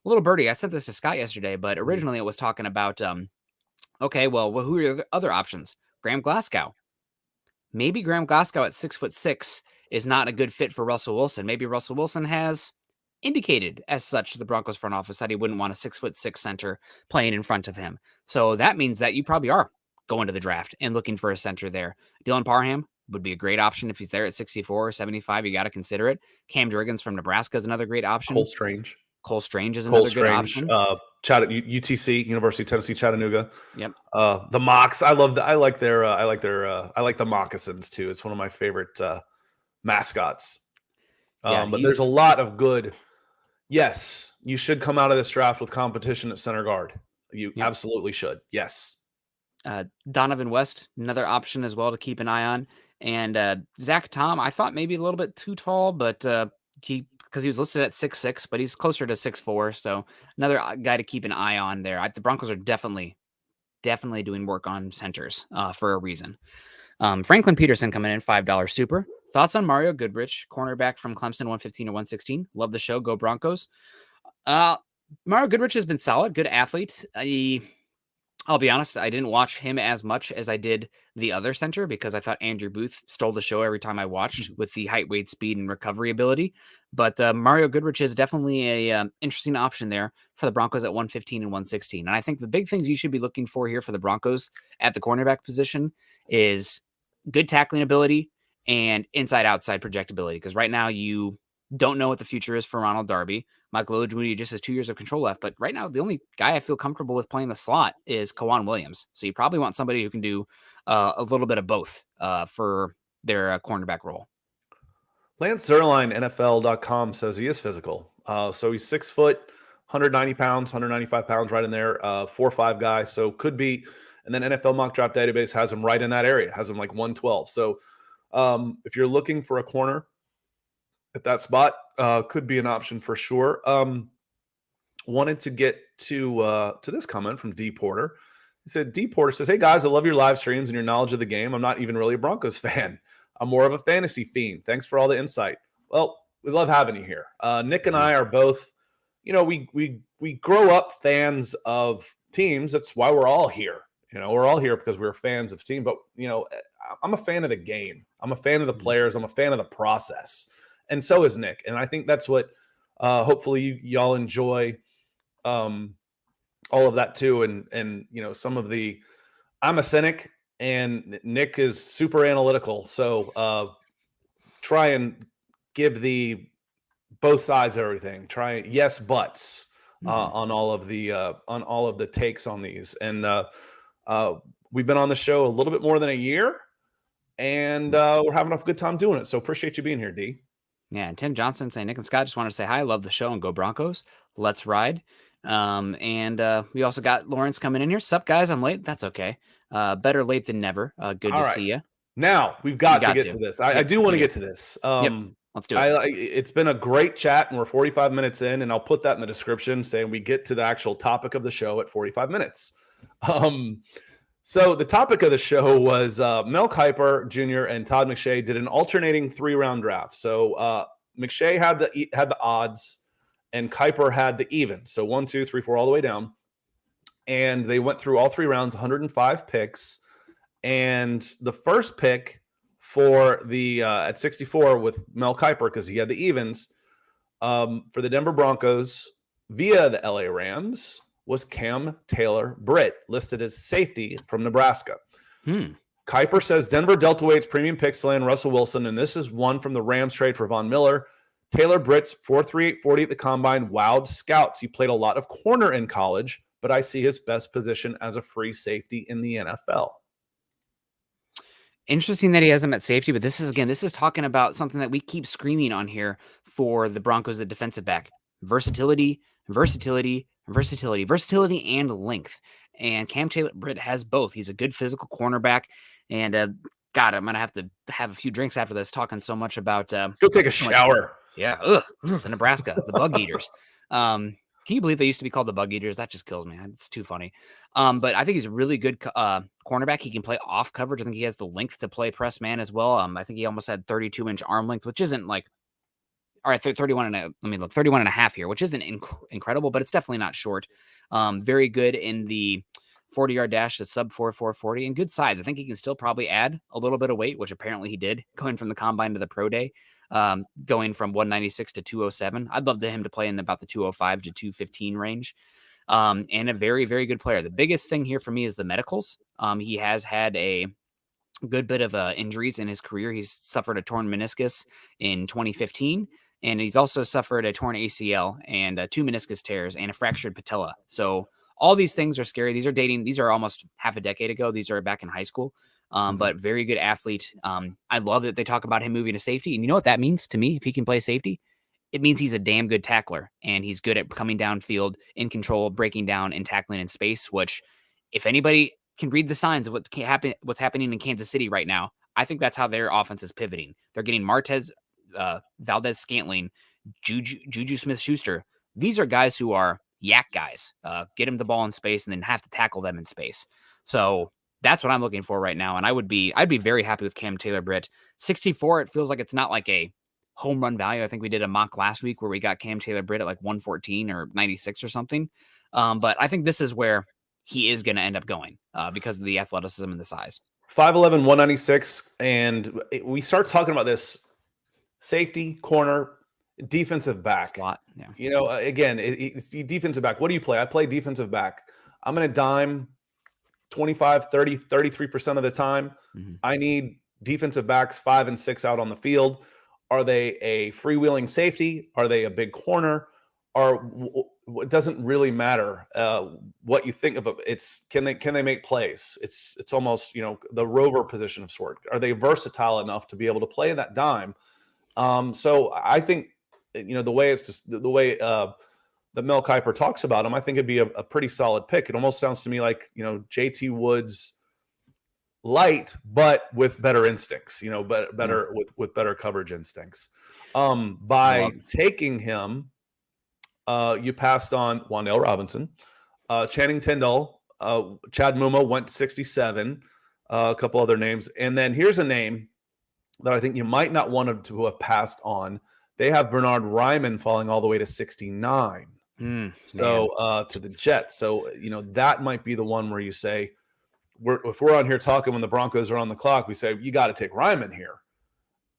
little birdie. I sent this to Scott yesterday, but originally it was talking about, okay, well, who are the other options? Graham Glasgow. Maybe Graham Glasgow at 6'6" is not a good fit for Russell Wilson. Maybe Russell Wilson has indicated as such to the Broncos front office that he wouldn't want a 6'6" center playing in front of him. So that means that you probably are going to the draft and looking for a center there. Dylan Parham would be a great option if he's there at 64 or 75. You got to consider it. Cam Jurgens from Nebraska is another great option. Cole Strange is another good option. UTC, University of Tennessee, Chattanooga. Yep. The Mocs. I like the moccasins too. It's one of my favorite mascots. But there's a lot of good. Yes, you should come out of this draft with competition at center guard. You absolutely should. Yes. Donovan West, another option as well to keep an eye on. And Zach Tom, I thought maybe a little bit too tall, but because he was listed at 6'6", but he's closer to 6'4", so another guy to keep an eye on there. The Broncos are definitely doing work on centers for a reason. Franklin Peterson coming in, $5 super. Thoughts on Mario Goodrich, cornerback from Clemson, 115 to 116. Love the show. Go Broncos. Mario Goodrich has been solid, good athlete. I'll be honest, I didn't watch him as much as I did the other center because I thought Andrew Booth stole the show every time I watched with the height, weight, speed, and recovery ability. But Mario Goodrich is definitely a interesting option there for the Broncos at 115 and 116. And I think the big things you should be looking for here for the Broncos at the cornerback position is good tackling ability and inside-outside projectability. Because right now you don't know what the future is for Ronald Darby. Michael Ojimoudi just has 2 years of control left. But right now, the only guy I feel comfortable with playing the slot is Kawan Williams. So you probably want somebody who can do a little bit of both for their cornerback role. Lance Zerline, NFL.com, says he is physical. So he's 6 foot, 190 pounds, 195 pounds right in there, 4'5" guy. So could be. And then NFL Mock Draft Database has him right in that area, has him like 112. So if you're looking for a corner at that spot, could be an option for sure. Wanted to get to this comment from D Porter. He said, D Porter says, "Hey guys, I love your live streams and your knowledge of the game. I'm not even really a Broncos fan. I'm more of a fantasy fiend. Thanks for all the insight." Well, we love having you here. Nick and I are both, we grow up fans of teams. That's why we're all here. We're all here because we're fans of team. But I'm a fan of the game. I'm a fan of the players. I'm a fan of the process. And so is Nick. And I think that's what hopefully y'all enjoy all of that too. And some of the – I'm a cynic and Nick is super analytical. So try and give the both sides of everything. Try yes buts on all of the takes on these. And we've been on the show a little bit more than a year, and we're having a good time doing it. So appreciate you being here, D. Yeah, and Tim Johnson saying, Nick and Scott, just want to say hi. Love the show and go Broncos. Let's ride. And we also got Lawrence coming in here. Sup, guys? I'm late. That's okay. Better late than never. Good to see you. Now, we've got to get to this. I do want to get to this. Let's do it. It's been a great chat, and we're 45 minutes in, and I'll put that in the description saying we get to the actual topic of the show at 45 minutes. So the topic of the show was Mel Kiper Jr. and Todd McShay did an alternating 3-round draft. So McShay had the odds, and Kiper had the even. So 1, 2, 3, 4, all the way down. And they went through all 3 rounds, 105 picks. And the first pick for the at 64 with Mel Kiper, because he had the evens, for the Denver Broncos via the LA Rams was Cam Taylor Britt, listed as safety from Nebraska. Kiper says Denver Delta Wade's premium picks land Russell Wilson, and this is one from the Rams trade for Von Miller. Taylor Britt's 4.38 40 at the combine wowed scouts. He played a lot of corner in college, but I see his best position as a free safety in the NFL. Interesting that he has him at safety, but this is talking about something that we keep screaming on here for the Broncos, the defensive back. Versatility, and length. And Cam Taylor Britt has both. He's a good physical cornerback. And God, I'm going to have a few drinks after this talking so much about... Go take a shower. Yeah, the Nebraska, the Bug Eaters. Can you believe they used to be called the Bug Eaters? That just kills me. It's too funny. But I think he's a really good cornerback. He can play off coverage. I think he has the length to play press man as well. I think he almost had 32-inch arm length, which isn't like, all right, 31 and a half here, which isn't incredible, but it's definitely not short. Very good in the 40-yard dash, the sub 4.40, and good size. I think he can still probably add a little bit of weight, which apparently he did, going from the combine to the pro day, going from 196 to 207. I'd love him to play in about the 205 to 215 range, and a very, very good player. The biggest thing here for me is the medicals. He has had a good bit of injuries in his career. He's suffered a torn meniscus in 2015. And he's also suffered a torn ACL and 2 meniscus tears and a fractured patella. So all these things are scary. These are almost half a decade ago. These are back in high school, but very good athlete. I love that they talk about him moving to safety. And you know what that means to me? If he can play safety, it means he's a damn good tackler, and he's good at coming downfield, in control, breaking down, and tackling in space, which if anybody can read the signs of what's happening in Kansas City right now, I think that's how their offense is pivoting. They're getting Valdez Scantling, Juju Smith-Schuster. These are guys who are yak guys. Get them the ball in space and then have to tackle them in space. So that's what I'm looking for right now. And I'd be very happy with Cam Taylor Britt. 64, it feels like it's not like a home run value. I think we did a mock last week where we got Cam Taylor Britt at like 114 or 96 or something. But I think this is where he is going to end up going because of the athleticism and the size. 5'11", 196. And we start talking about this safety, corner, defensive back. Slot, yeah. You know, again, it's defensive back. What do you play? I play defensive back. I'm going to dime 25, 30, 33% of the time. I need defensive backs 5 and 6 out on the field. Are they a freewheeling safety? Are they a big corner? Or it doesn't really matter what you think of it. It's can they make plays? It's almost, you know, the rover position of sort. Are they versatile enough to be able to play that dime? So I think, you know, the way that Mel Kiper talks about him, I think it'd be a pretty solid pick. It almost sounds to me like, you know, JT Woods light, but with better instincts, you know, better with better coverage instincts. By taking him, you passed on Wan'Dale Robinson, Channing Tindall, Chad Muma went 67, a couple other names. And then here's a name that I think you might not want to have passed on. They have Bernard Ryman falling all the way to 69. To the Jets. So, you know, that might be the one where you say, if we're on here talking when the Broncos are on the clock, we say, you got to take Ryman here.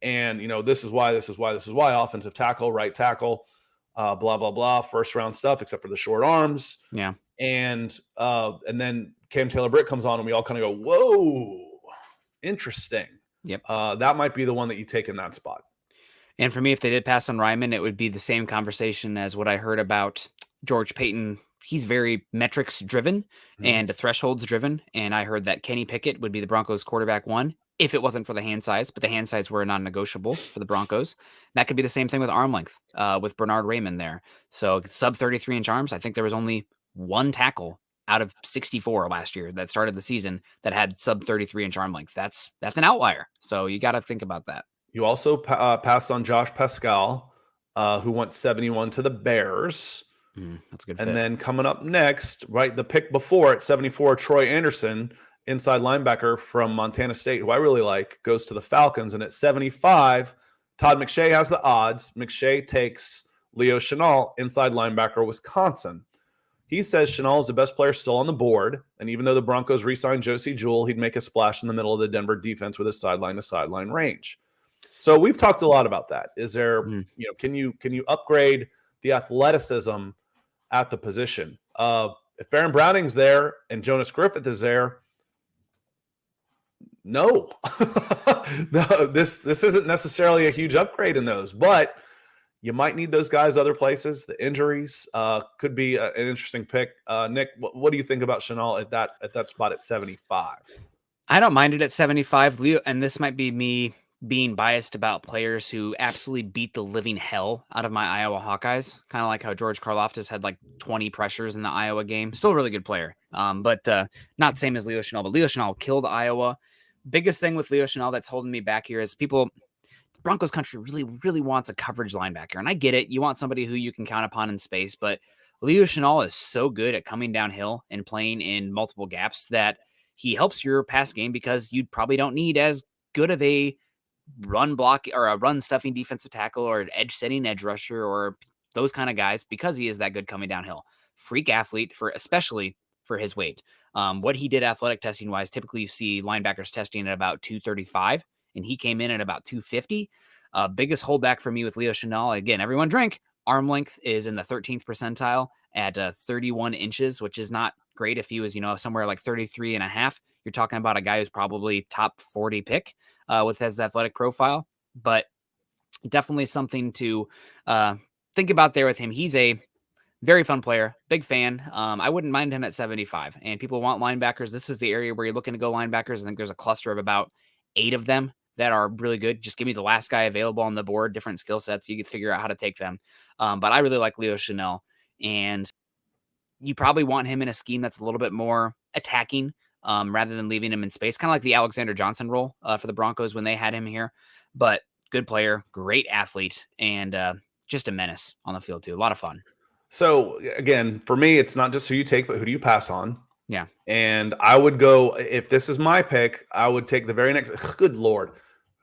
And, you know, this is why, offensive tackle, right tackle, blah, blah, blah, first round stuff, except for the short arms. Yeah. And then Cam Taylor Britt comes on and we all kind of go, whoa, interesting. Yep. That might be the one that you take in that spot. And for me, if they did pass on Ryman, it would be the same conversation as what I heard about George Payton. He's very metrics driven and thresholds driven. And I heard that Kenny Pickett would be the Broncos quarterback 1 if it wasn't for the hand size, but the hand size were non-negotiable for the Broncos. That could be the same thing with arm length with Bernard Raymond there. So sub 33-inch arms. I think there was only one tackle out of 64 last year that started the season that had sub 33-inch arm length. That's an outlier. So you got to think about that. You also passed on Josh Pascal, who went 71 to the Bears. That's a good. And then coming up next, right, the pick before at 74, Troy Anderson, inside linebacker from Montana State, who I really like, goes to the Falcons. And at 75, Todd McShay has the odds. McShay takes Leo Chenal, inside linebacker, Wisconsin. He says Chenal is the best player still on the board, and even though the Broncos re-signed Josie Jewell, he'd make a splash in the middle of the Denver defense with his sideline-to-sideline range. So we've talked a lot about that. Is there, can you upgrade the athleticism at the position? If Baron Browning's there and Jonas Griffith is there, no, no, this isn't necessarily a huge upgrade in those, but you might need those guys other places. The injuries could be an interesting pick. Nick, what do you think about Chenal at that spot at 75? I don't mind it at 75, Leo, and this might be me being biased about players who absolutely beat the living hell out of my Iowa Hawkeyes. Kind of like how George Karlaftis had like 20 pressures in the Iowa game. Still a really good player, but not the same as Leo Chenal. But Leo Chenal killed Iowa. Biggest thing with Leo Chenal that's holding me back here is Broncos country really, really wants a coverage linebacker. And I get it. You want somebody who you can count upon in space, but Leo Chenal is so good at coming downhill and playing in multiple gaps that he helps your pass game because you probably don't need as good of a run block or a run stuffing defensive tackle or an edge setting edge rusher or those kind of guys because he is that good coming downhill. Freak athlete especially for his weight. What he did athletic testing wise, typically you see linebackers testing at about 235 and he came in at about 250. Biggest holdback for me with Leo Chenal, again, everyone drink. Arm length is in the 13th percentile at 31 inches, which is not great. If he was, somewhere like 33 and a half, you're talking about a guy who's probably top 40 pick with his athletic profile, but definitely something to think about there with him. He's a very fun player, big fan. I wouldn't mind him at 75. And people want linebackers. This is the area where you're looking to go linebackers. I think there's a cluster of about 8 of them that are really good. Just give me the last guy available on the board, different skill sets. You can figure out how to take them. But I really like Leo Chenal. And you probably want him in a scheme that's a little bit more attacking rather than leaving him in space. Kind of like the Alexander Johnson role for the Broncos when they had him here. But good player, great athlete, and just a menace on the field too. A lot of fun. So again, for me, it's not just who you take, but who do you pass on? Yeah. And I would go, if this is my pick, I would take the very next. Good Lord.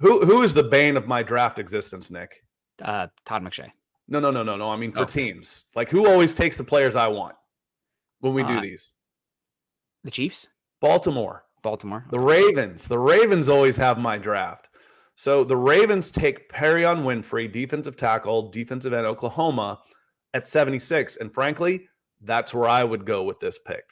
Who is the bane of my draft existence, Nick? Todd McShay. No. I mean, for teams. Like, who always takes the players I want when we do these? The Chiefs? Baltimore. Okay. The Ravens. The Ravens always have my draft. So the Ravens take Perion Winfrey, defensive tackle, defensive end, Oklahoma, at 76. And frankly, that's where I would go with this pick.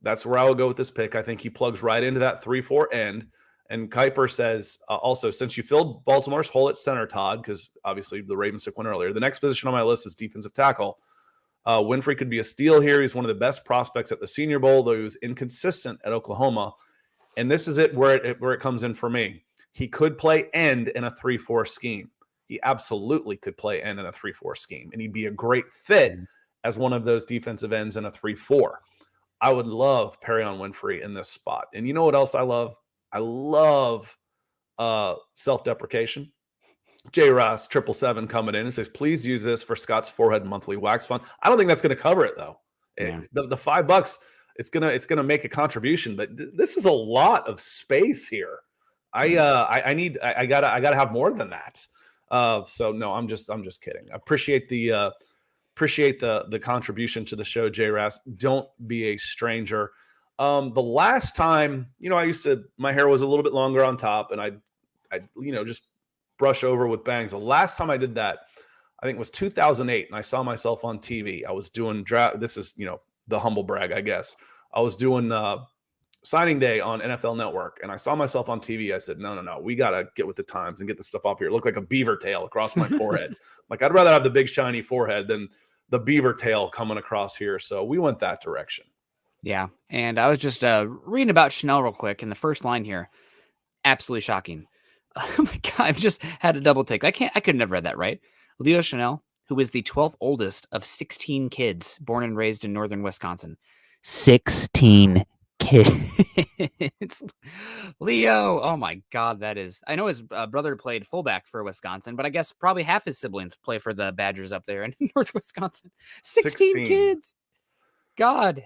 I think he plugs right into that 3-4 end. And Kiper says, also, since you filled Baltimore's hole at center, Todd, because obviously the Ravens took one earlier, the next position on my list is defensive tackle. Winfrey could be a steal here. He's one of the best prospects at the Senior Bowl, though he was inconsistent at Oklahoma. And this is where it comes in for me. He could play end in a 3-4 scheme. He absolutely could play end in a 3-4 scheme, and he'd be a great fit as one of those defensive ends in a 3-4. I would love Perion Winfrey in this spot. And you know what else I love? I love self-deprecation. J. Ross 777 coming in and says, please use this for Scott's forehead monthly wax fund. I don't think that's going to cover it though. Yeah. The $5, it's gonna make a contribution, but this is a lot of space here. I gotta have more than that. So no, I'm just kidding. I appreciate the contribution to the show, J. Ross. Don't be a stranger. The last time, my hair was a little bit longer on top, and I just brush over with bangs. The last time I did that, I think it was 2008, and I saw myself on TV. I was doing draft. This is, the humble brag, I guess. I was doing signing day on NFL Network, and I saw myself on TV. I said, no, we got to get with the times and get the stuff up here. It looked like a beaver tail across my forehead. Like, I'd rather have the big shiny forehead than the beaver tail coming across here. So we went that direction. Yeah. And I was just reading about Chenal real quick, in the first line here. Absolutely shocking. Oh my God, I've just had a double take. I could never read that right. Leo Chenal, who is the 12th oldest of 16 kids born and raised in northern Wisconsin. 16 kids. Leo. Oh my God, that is. I know his brother played fullback for Wisconsin, but I guess probably half his siblings play for the Badgers up there in North Wisconsin. 16 kids. God.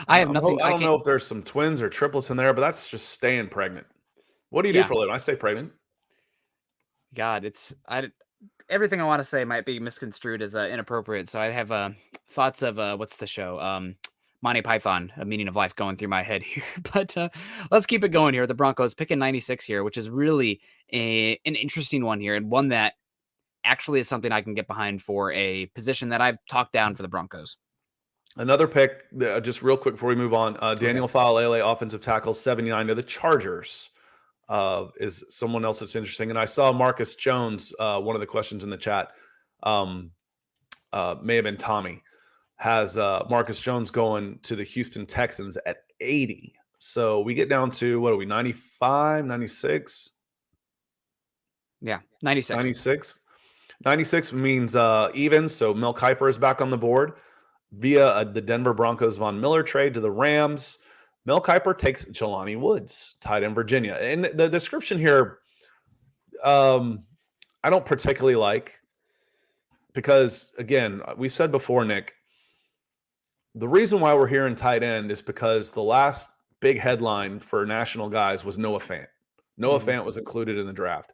I have nothing. I don't know if there's some twins or triplets in there, but that's just staying pregnant. What do you do for a living? I stay pregnant. God, everything I want to say might be misconstrued as inappropriate. So I have thoughts of what's the show? Monty Python, A Meaning of Life, going through my head here. But let's keep it going here. The Broncos picking 96 here, which is really an interesting one here, and one that actually is something I can get behind for a position that I've talked down for the Broncos. Another pick, just real quick before we move on. Daniel Okay. Faalele, offensive tackle, 79 to the Chargers, is someone else that's interesting. And I saw Marcus Jones, one of the questions in the chat, may have been Tommy, has Marcus Jones going to the Houston Texans at 80. So we get down to, what are we, 95, 96? Yeah, 96. 96. 96 means even. So Mel Kiper is back on the board via the Denver Broncos Von Miller trade to the Rams. Mel Kiper takes Jelani Woods, tight end Virginia. And the description here, I don't particularly like, because, again, we've said before, Nick, the reason why we're here in tight end is because the last big headline for national guys was Noah Fant. Noah Fant was included in the draft.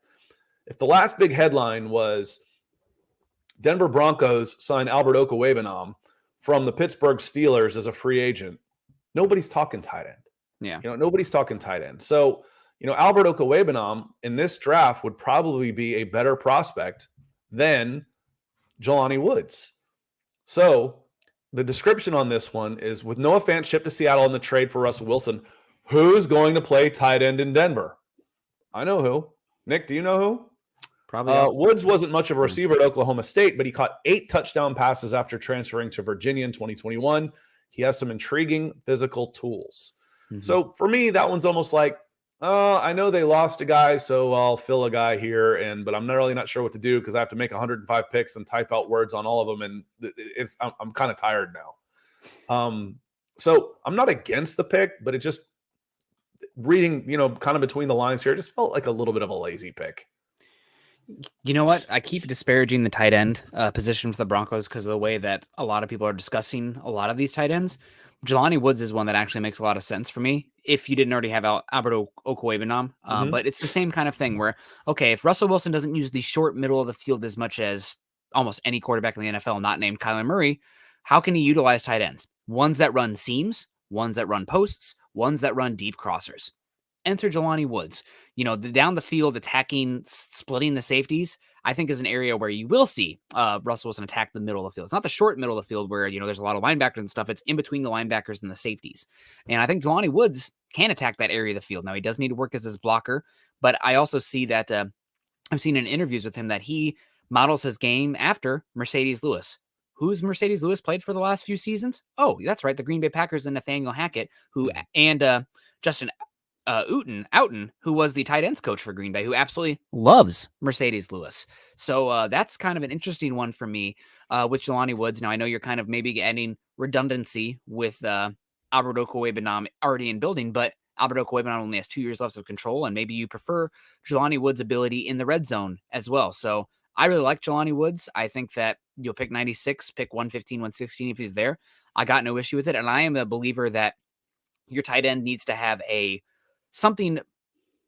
If the last big headline was Denver Broncos sign Albert Okwuegbunam from the Pittsburgh Steelers as a free agent, nobody's talking tight end. Yeah. Nobody's talking tight end. So, Albert Okwuegbunam in this draft would probably be a better prospect than Jelani Woods. So the description on this one is, with Noah Fant shipped to Seattle in the trade for Russell Wilson, who's going to play tight end in Denver? I know who. Nick, do you know who? Probably. Woods wasn't much of a receiver at Oklahoma State, but he caught 8 touchdown passes after transferring to Virginia in 2021. He has some intriguing physical tools. So for me, that one's almost like, I know they lost a guy, so I'll fill a guy here, but I'm really not sure what to do because I have to make 105 picks and type out words on all of them, and I'm kind of tired now. So I'm not against the pick, but it just, reading, kind of between the lines here, it just felt like a little bit of a lazy pick. You know what? I keep disparaging the tight end position for the Broncos because of the way that a lot of people are discussing a lot of these tight ends. Jelani Woods is one that actually makes a lot of sense for me if you didn't already have Albert Okwuegbunam. But it's the same kind of thing where, okay, if Russell Wilson doesn't use the short middle of the field as much as almost any quarterback in the NFL not named Kyler Murray, how can he utilize tight ends? Ones that run seams, ones that run posts, ones that run deep crossers. Enter Jelani Woods. Down the field, attacking, splitting the safeties, I think is an area where you will see Russell Wilson attack the middle of the field. It's not the short middle of the field where, there's a lot of linebackers and stuff. It's in between the linebackers and the safeties. And I think Jelani Woods can attack that area of the field. Now, he does need to work as his blocker, but I also see that I've seen in interviews with him that he models his game after Mercedes Lewis. Who's Mercedes Lewis played for the last few seasons? Oh, that's right. The Green Bay Packers and Nathaniel Hackett, and Justin Outen, who was the tight ends coach for Green Bay, who absolutely loves Mercedes Lewis. So that's kind of an interesting one for me with Jelani Woods. Now, I know you're kind of maybe adding redundancy with Albert Okwuegbunam already in building, but Albert Okwuegbunam only has 2 years left of control, and maybe you prefer Jelani Woods' ability in the red zone as well. So I really like Jelani Woods. I think that you'll pick 96, pick 115, 116 if he's there. I got no issue with it, and I am a believer that your tight end needs to have something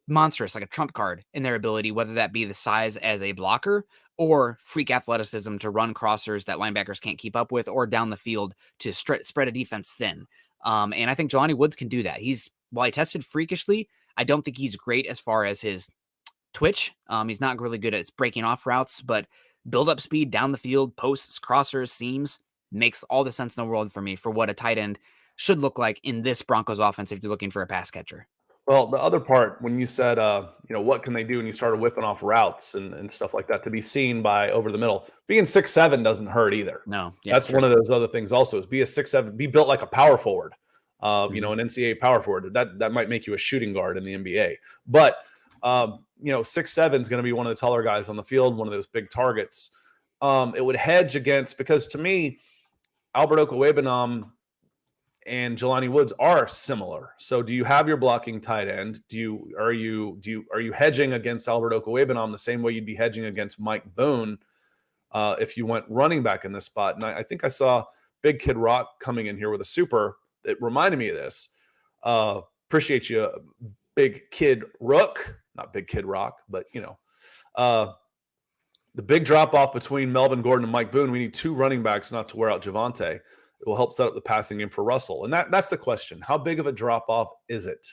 monstrous, like a trump card in their ability, whether that be the size as a blocker or freak athleticism to run crossers that linebackers can't keep up with, or down the field to spread a defense thin. And I think Jelani Woods can do that. While he tested freakishly, I don't think he's great as far as his twitch. He's not really good at breaking off routes, but build up speed down the field, posts, crossers, seams, makes all the sense in the world for me for what a tight end should look like in this Broncos offense if you're looking for a pass catcher. Well, the other part, when you said, what can they do, and you started whipping off routes and stuff like that to be seen by over the middle, being 6'7" doesn't hurt either. No. Yeah, that's one of those other things also, is be a 6'7", be built like a power forward, an NCAA power forward. That might make you a shooting guard in the NBA. But, 6'7" is going to be one of the taller guys on the field, one of those big targets. It would hedge against, because to me, Albert Okwuegbunam and Jelani Woods are similar. So do you have your blocking tight end? Are you hedging against Albert Okwuegbunam the same way you'd be hedging against Mike Boone if you went running back in this spot? And I think I saw Big Kid Rock coming in here with a super that reminded me of this. Appreciate you, Big Kid Rook, not Big Kid Rock, but The big drop off between Melvin Gordon and Mike Boone. We need 2 running backs not to wear out Javonte. It will help set up the passing game for Russell. And that's the question. How big of a drop off is it?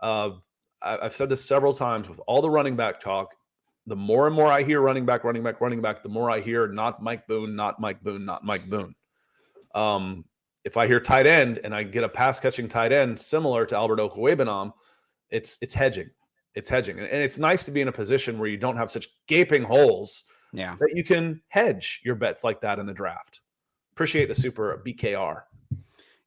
I've said this several times with all the running back talk. The more and more I hear running back, the more I hear not Mike Boone, not Mike Boone, not Mike Boone. If I hear tight end and I get a pass catching tight end similar to Albert Okwuegbunam, it's hedging. It's hedging. And it's nice to be in a position where you don't have such gaping holes that you can hedge your bets like that in the draft. Appreciate the super BKR.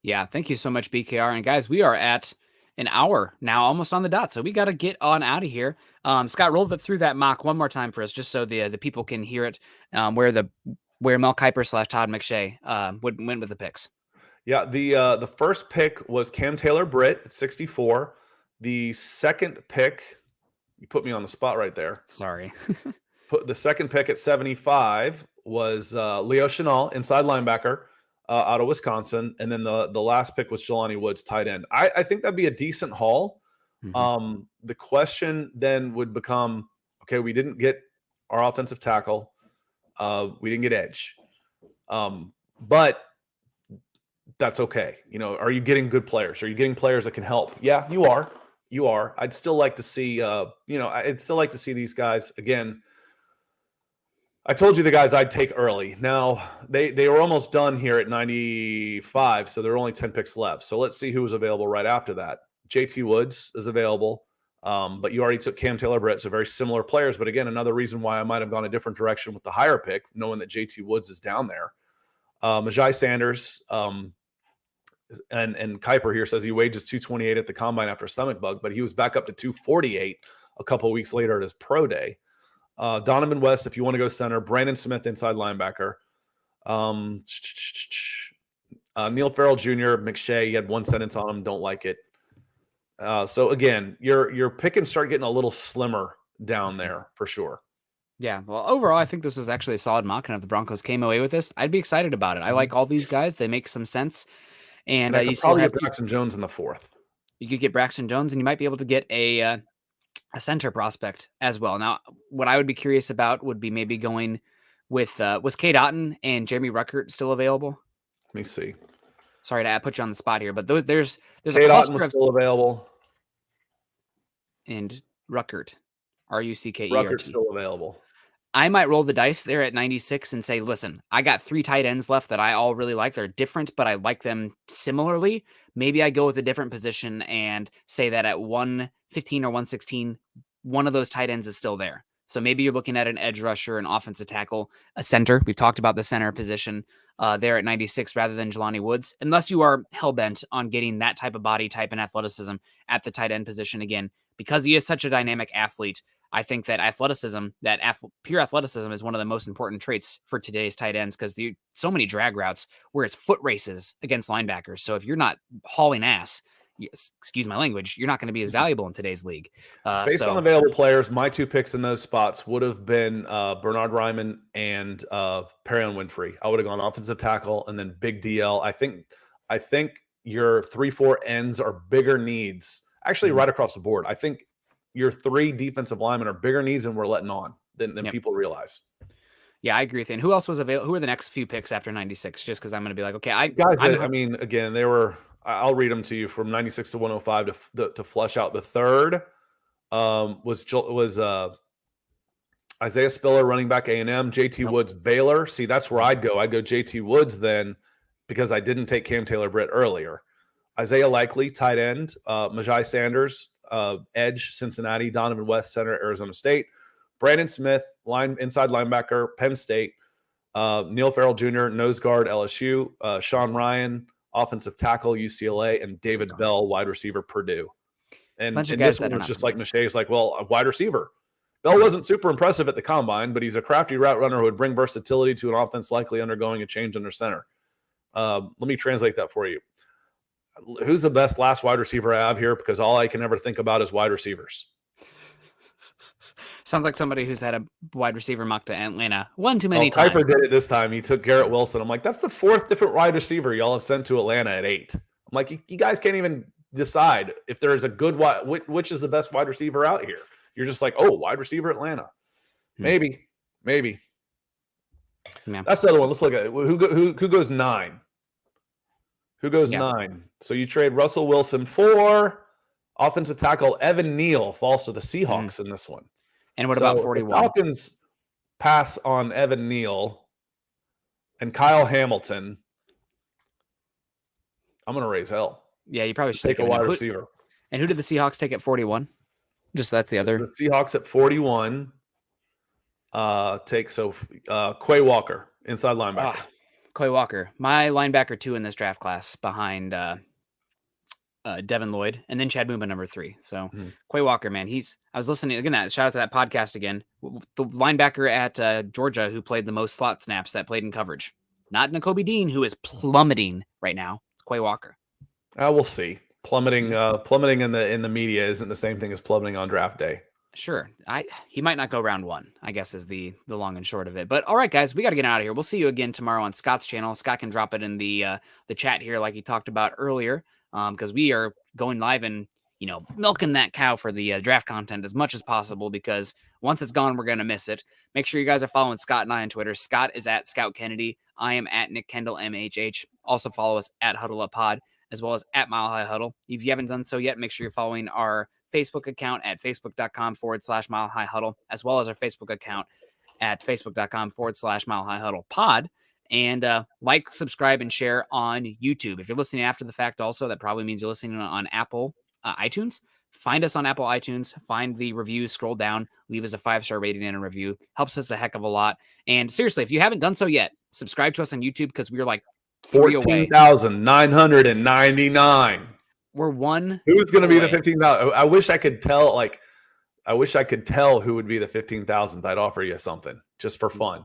Yeah, thank you so much, BKR. And guys, we are at an hour now, almost on the dot. So we got to get on out of here. Scott, roll it through that mock one more time for us, just so the people can hear it. Where Mel Kiper / Todd McShay would win with the picks. Yeah, the first pick was Cam Taylor-Britt at 64. The second pick, you put me on the spot right there. Sorry. The second pick at 75 was Leo Chenal, inside linebacker out of Wisconsin. And then the last pick was Jelani Woods, tight end. I think that'd be a decent haul. Mm-hmm. The question then would become, okay, we didn't get our offensive tackle. We didn't get edge. But that's okay. Are you getting good players? Are you getting players that can help? Yeah, you are. I'd still like to see, I'd still like to see these guys again. I told you the guys I'd take early. Now, they were almost done here at 95, so there are only 10 picks left. So let's see who was available right after that. JT Woods is available, but you already took Cam Taylor-Britt, so very similar players. But again, another reason why I might have gone a different direction with the higher pick, knowing that JT Woods is down there. Majai Sanders and Kiper here says he weighed just 228 at the combine after a stomach bug, but he was back up to 248 a couple of weeks later at his pro day. Donovan West, if you want to go center. Brandon Smith, inside linebacker. Neil Farrell Jr., McShay, he had one sentence on him, don't like it. So again, your pick and start getting a little slimmer down there for sure. Yeah, well, overall, I think this was actually a solid mock, and if the Broncos came away with this, I'd be excited about it. I like all these guys; they make some sense. And you probably get Braxton Jones in the 4th. You could get Braxton Jones, and you might be able to get a center prospect as well. Now, what I would be curious about would be maybe going with was Cade Otton and Jeremy Ruckert still available? Let me see. Sorry to put you on the spot here, but there's Cade a cluster Otton was still available, and Ruckert, Ruckert, Ruckert's still available. I might roll the dice there at 96 and say, listen, I got 3 tight ends left that I all really like. They're different, but I like them similarly. Maybe I go with a different position and say that at 115 or 116, one of those tight ends is still there. So maybe you're looking at an edge rusher, an offensive tackle, a center. We've talked about the center position there at 96 rather than Jelani Woods, unless you are hell-bent on getting that type of body type and athleticism at the tight end position again. Because he is such a dynamic athlete, I think that pure athleticism is one of the most important traits for today's tight ends, because so many drag routes where it's foot races against linebackers. So if you're not hauling ass, excuse my language, you're not going to be as valuable in today's league. Based on available players, my 2 picks in those spots would have been Bernard Ryman and Perion Winfrey. I would have gone offensive tackle and then big DL. I think your 3-4 ends are bigger needs. Actually, right across the board. I think your 3 defensive linemen are bigger needs than we're letting on than people realize. Yeah, I agree with you. And who else was available? Who are the next few picks after 96? Just because I'm going to be like, okay, again, they were. I'll read them to you from 96 to 105 to flush out. The third was Isaiah Spiller, running back A&M. JT Woods, Baylor. See, that's where I'd go. I'd go JT Woods then, because I didn't take Cam Taylor-Britt earlier. Isaiah Likely, tight end. Majai Sanders, edge, Cincinnati. Donovan West, center, Arizona State. Brandon Smith, inside linebacker, Penn State. Neil Farrell Jr., nose guard, LSU. Sean Ryan, offensive tackle, UCLA. And David Bell, wide receiver, Purdue. And this one was just like McShay's like, well, a wide receiver. Bell wasn't super impressive at the combine, but he's a crafty route runner who would bring versatility to an offense likely undergoing a change under center. Let me translate that for you. Who's the best last wide receiver I have here? Because all I can ever think about is wide receivers. Sounds like somebody who's had a wide receiver mock to Atlanta one too many times. Kiper did it this time. He took Garrett Wilson. I'm like, that's the 4th different wide receiver y'all have sent to Atlanta at 8. I'm like, you guys can't even decide if there is a good which is the best wide receiver out here. You're just like, oh, wide receiver Atlanta. Maybe. Yeah. That's the other one. Let's look at it. Who goes 9? Who goes 9? So you trade Russell Wilson for offensive tackle Evan Neal, falls to the Seahawks in this one. And what about 41? The Falcons pass on Evan Neal and Kyle Hamilton. I'm going to raise hell. Yeah, you probably should take a wide receiver. And who did the Seahawks take at 41? Just that's the other. The Seahawks at 41 take Quay Walker, inside linebacker. Quay Walker, my linebacker 2 in this draft class, behind Devin Lloyd, and then Chad Muma number 3. So Quay Walker, man, I was listening again. Shout out to that podcast again. The linebacker at Georgia who played the most slot snaps that played in coverage, not Nakobe Dean, who is plummeting right now. It's Quay Walker. We'll see. Plummeting in the media isn't the same thing as plummeting on draft day. Sure. He might not go round 1, I guess, is the long and short of it. But all right, guys, we got to get out of here. We'll see you again tomorrow on Scott's channel. Scott can drop it in the chat here like he talked about earlier, because we are going live and, milking that cow for the draft content as much as possible, because once it's gone, we're going to miss it. Make sure you guys are following Scott and I on Twitter. Scott is at Scout Kennedy. I am at Nick Kendell, MHH. Also follow us at Huddle Up Pod, as well as at Mile High Huddle. If you haven't done so yet, make sure you're following our Facebook account at facebook.com/Mile High Huddle, as well as our Facebook account at facebook.com/Mile High Huddle Pod. And like, subscribe, and share on YouTube. If you're listening after the fact also, that probably means you're listening on Apple iTunes. Find us on Apple iTunes. Find the reviews, scroll down, leave us a 5-star rating and a review. Helps us a heck of a lot. And seriously, if you haven't done so yet, subscribe to us on YouTube, because we're like 14,999. We're one. Who's going to be the 15,000? I wish I could tell. I wish I could tell who would be the 15,000th. I'd offer you something just for fun,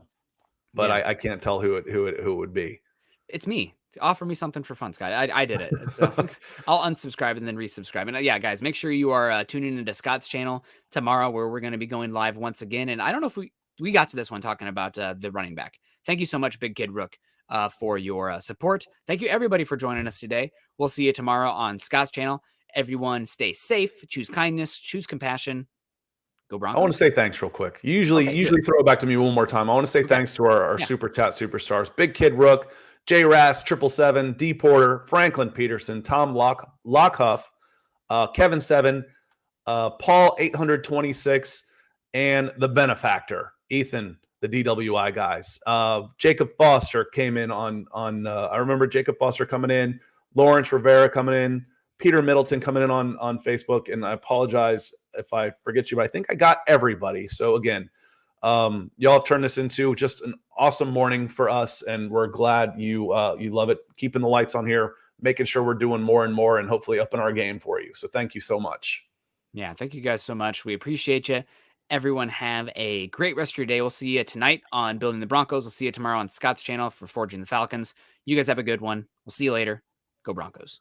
but I can't tell who it would be. It's me. Offer me something for fun, Scott. I did it. So I'll unsubscribe and then resubscribe. And yeah, guys, make sure you are tuning into Scott's channel tomorrow, where we're going to be going live once again. And I don't know if we got to this one talking about the running back. Thank you so much, Big Kid Rook, for your support. Thank you, everybody, for joining us today. We'll see you tomorrow on Scott's channel. Everyone stay safe, choose kindness, choose compassion. Go Broncos. I want to say thanks real quick. You usually throw it back to me one more time. I want to say thanks to our Super Chat superstars: Big Kid Rook, J Ras 777, D Porter, Franklin Peterson, Tom Lockhuff, Kevin 7, Paul 826, and the benefactor Ethan, the DWI guys. Jacob Foster came in on I remember Jacob Foster coming in, Lawrence Rivera coming in, Peter Middleton coming in on Facebook, and I apologize if I forget you, but I think I got everybody. So again, y'all have turned this into just an awesome morning for us, and we're glad you love it. Keeping the lights on here, making sure we're doing more and more, and hopefully upping our game for you. So thank you so much. Yeah, thank you guys so much. We appreciate you. Everyone have a great rest of your day. We'll see you tonight on Building the Broncos. We'll see you tomorrow on Scott's channel for Forging the Falcons. You guys have a good one. We'll see you later. Go Broncos.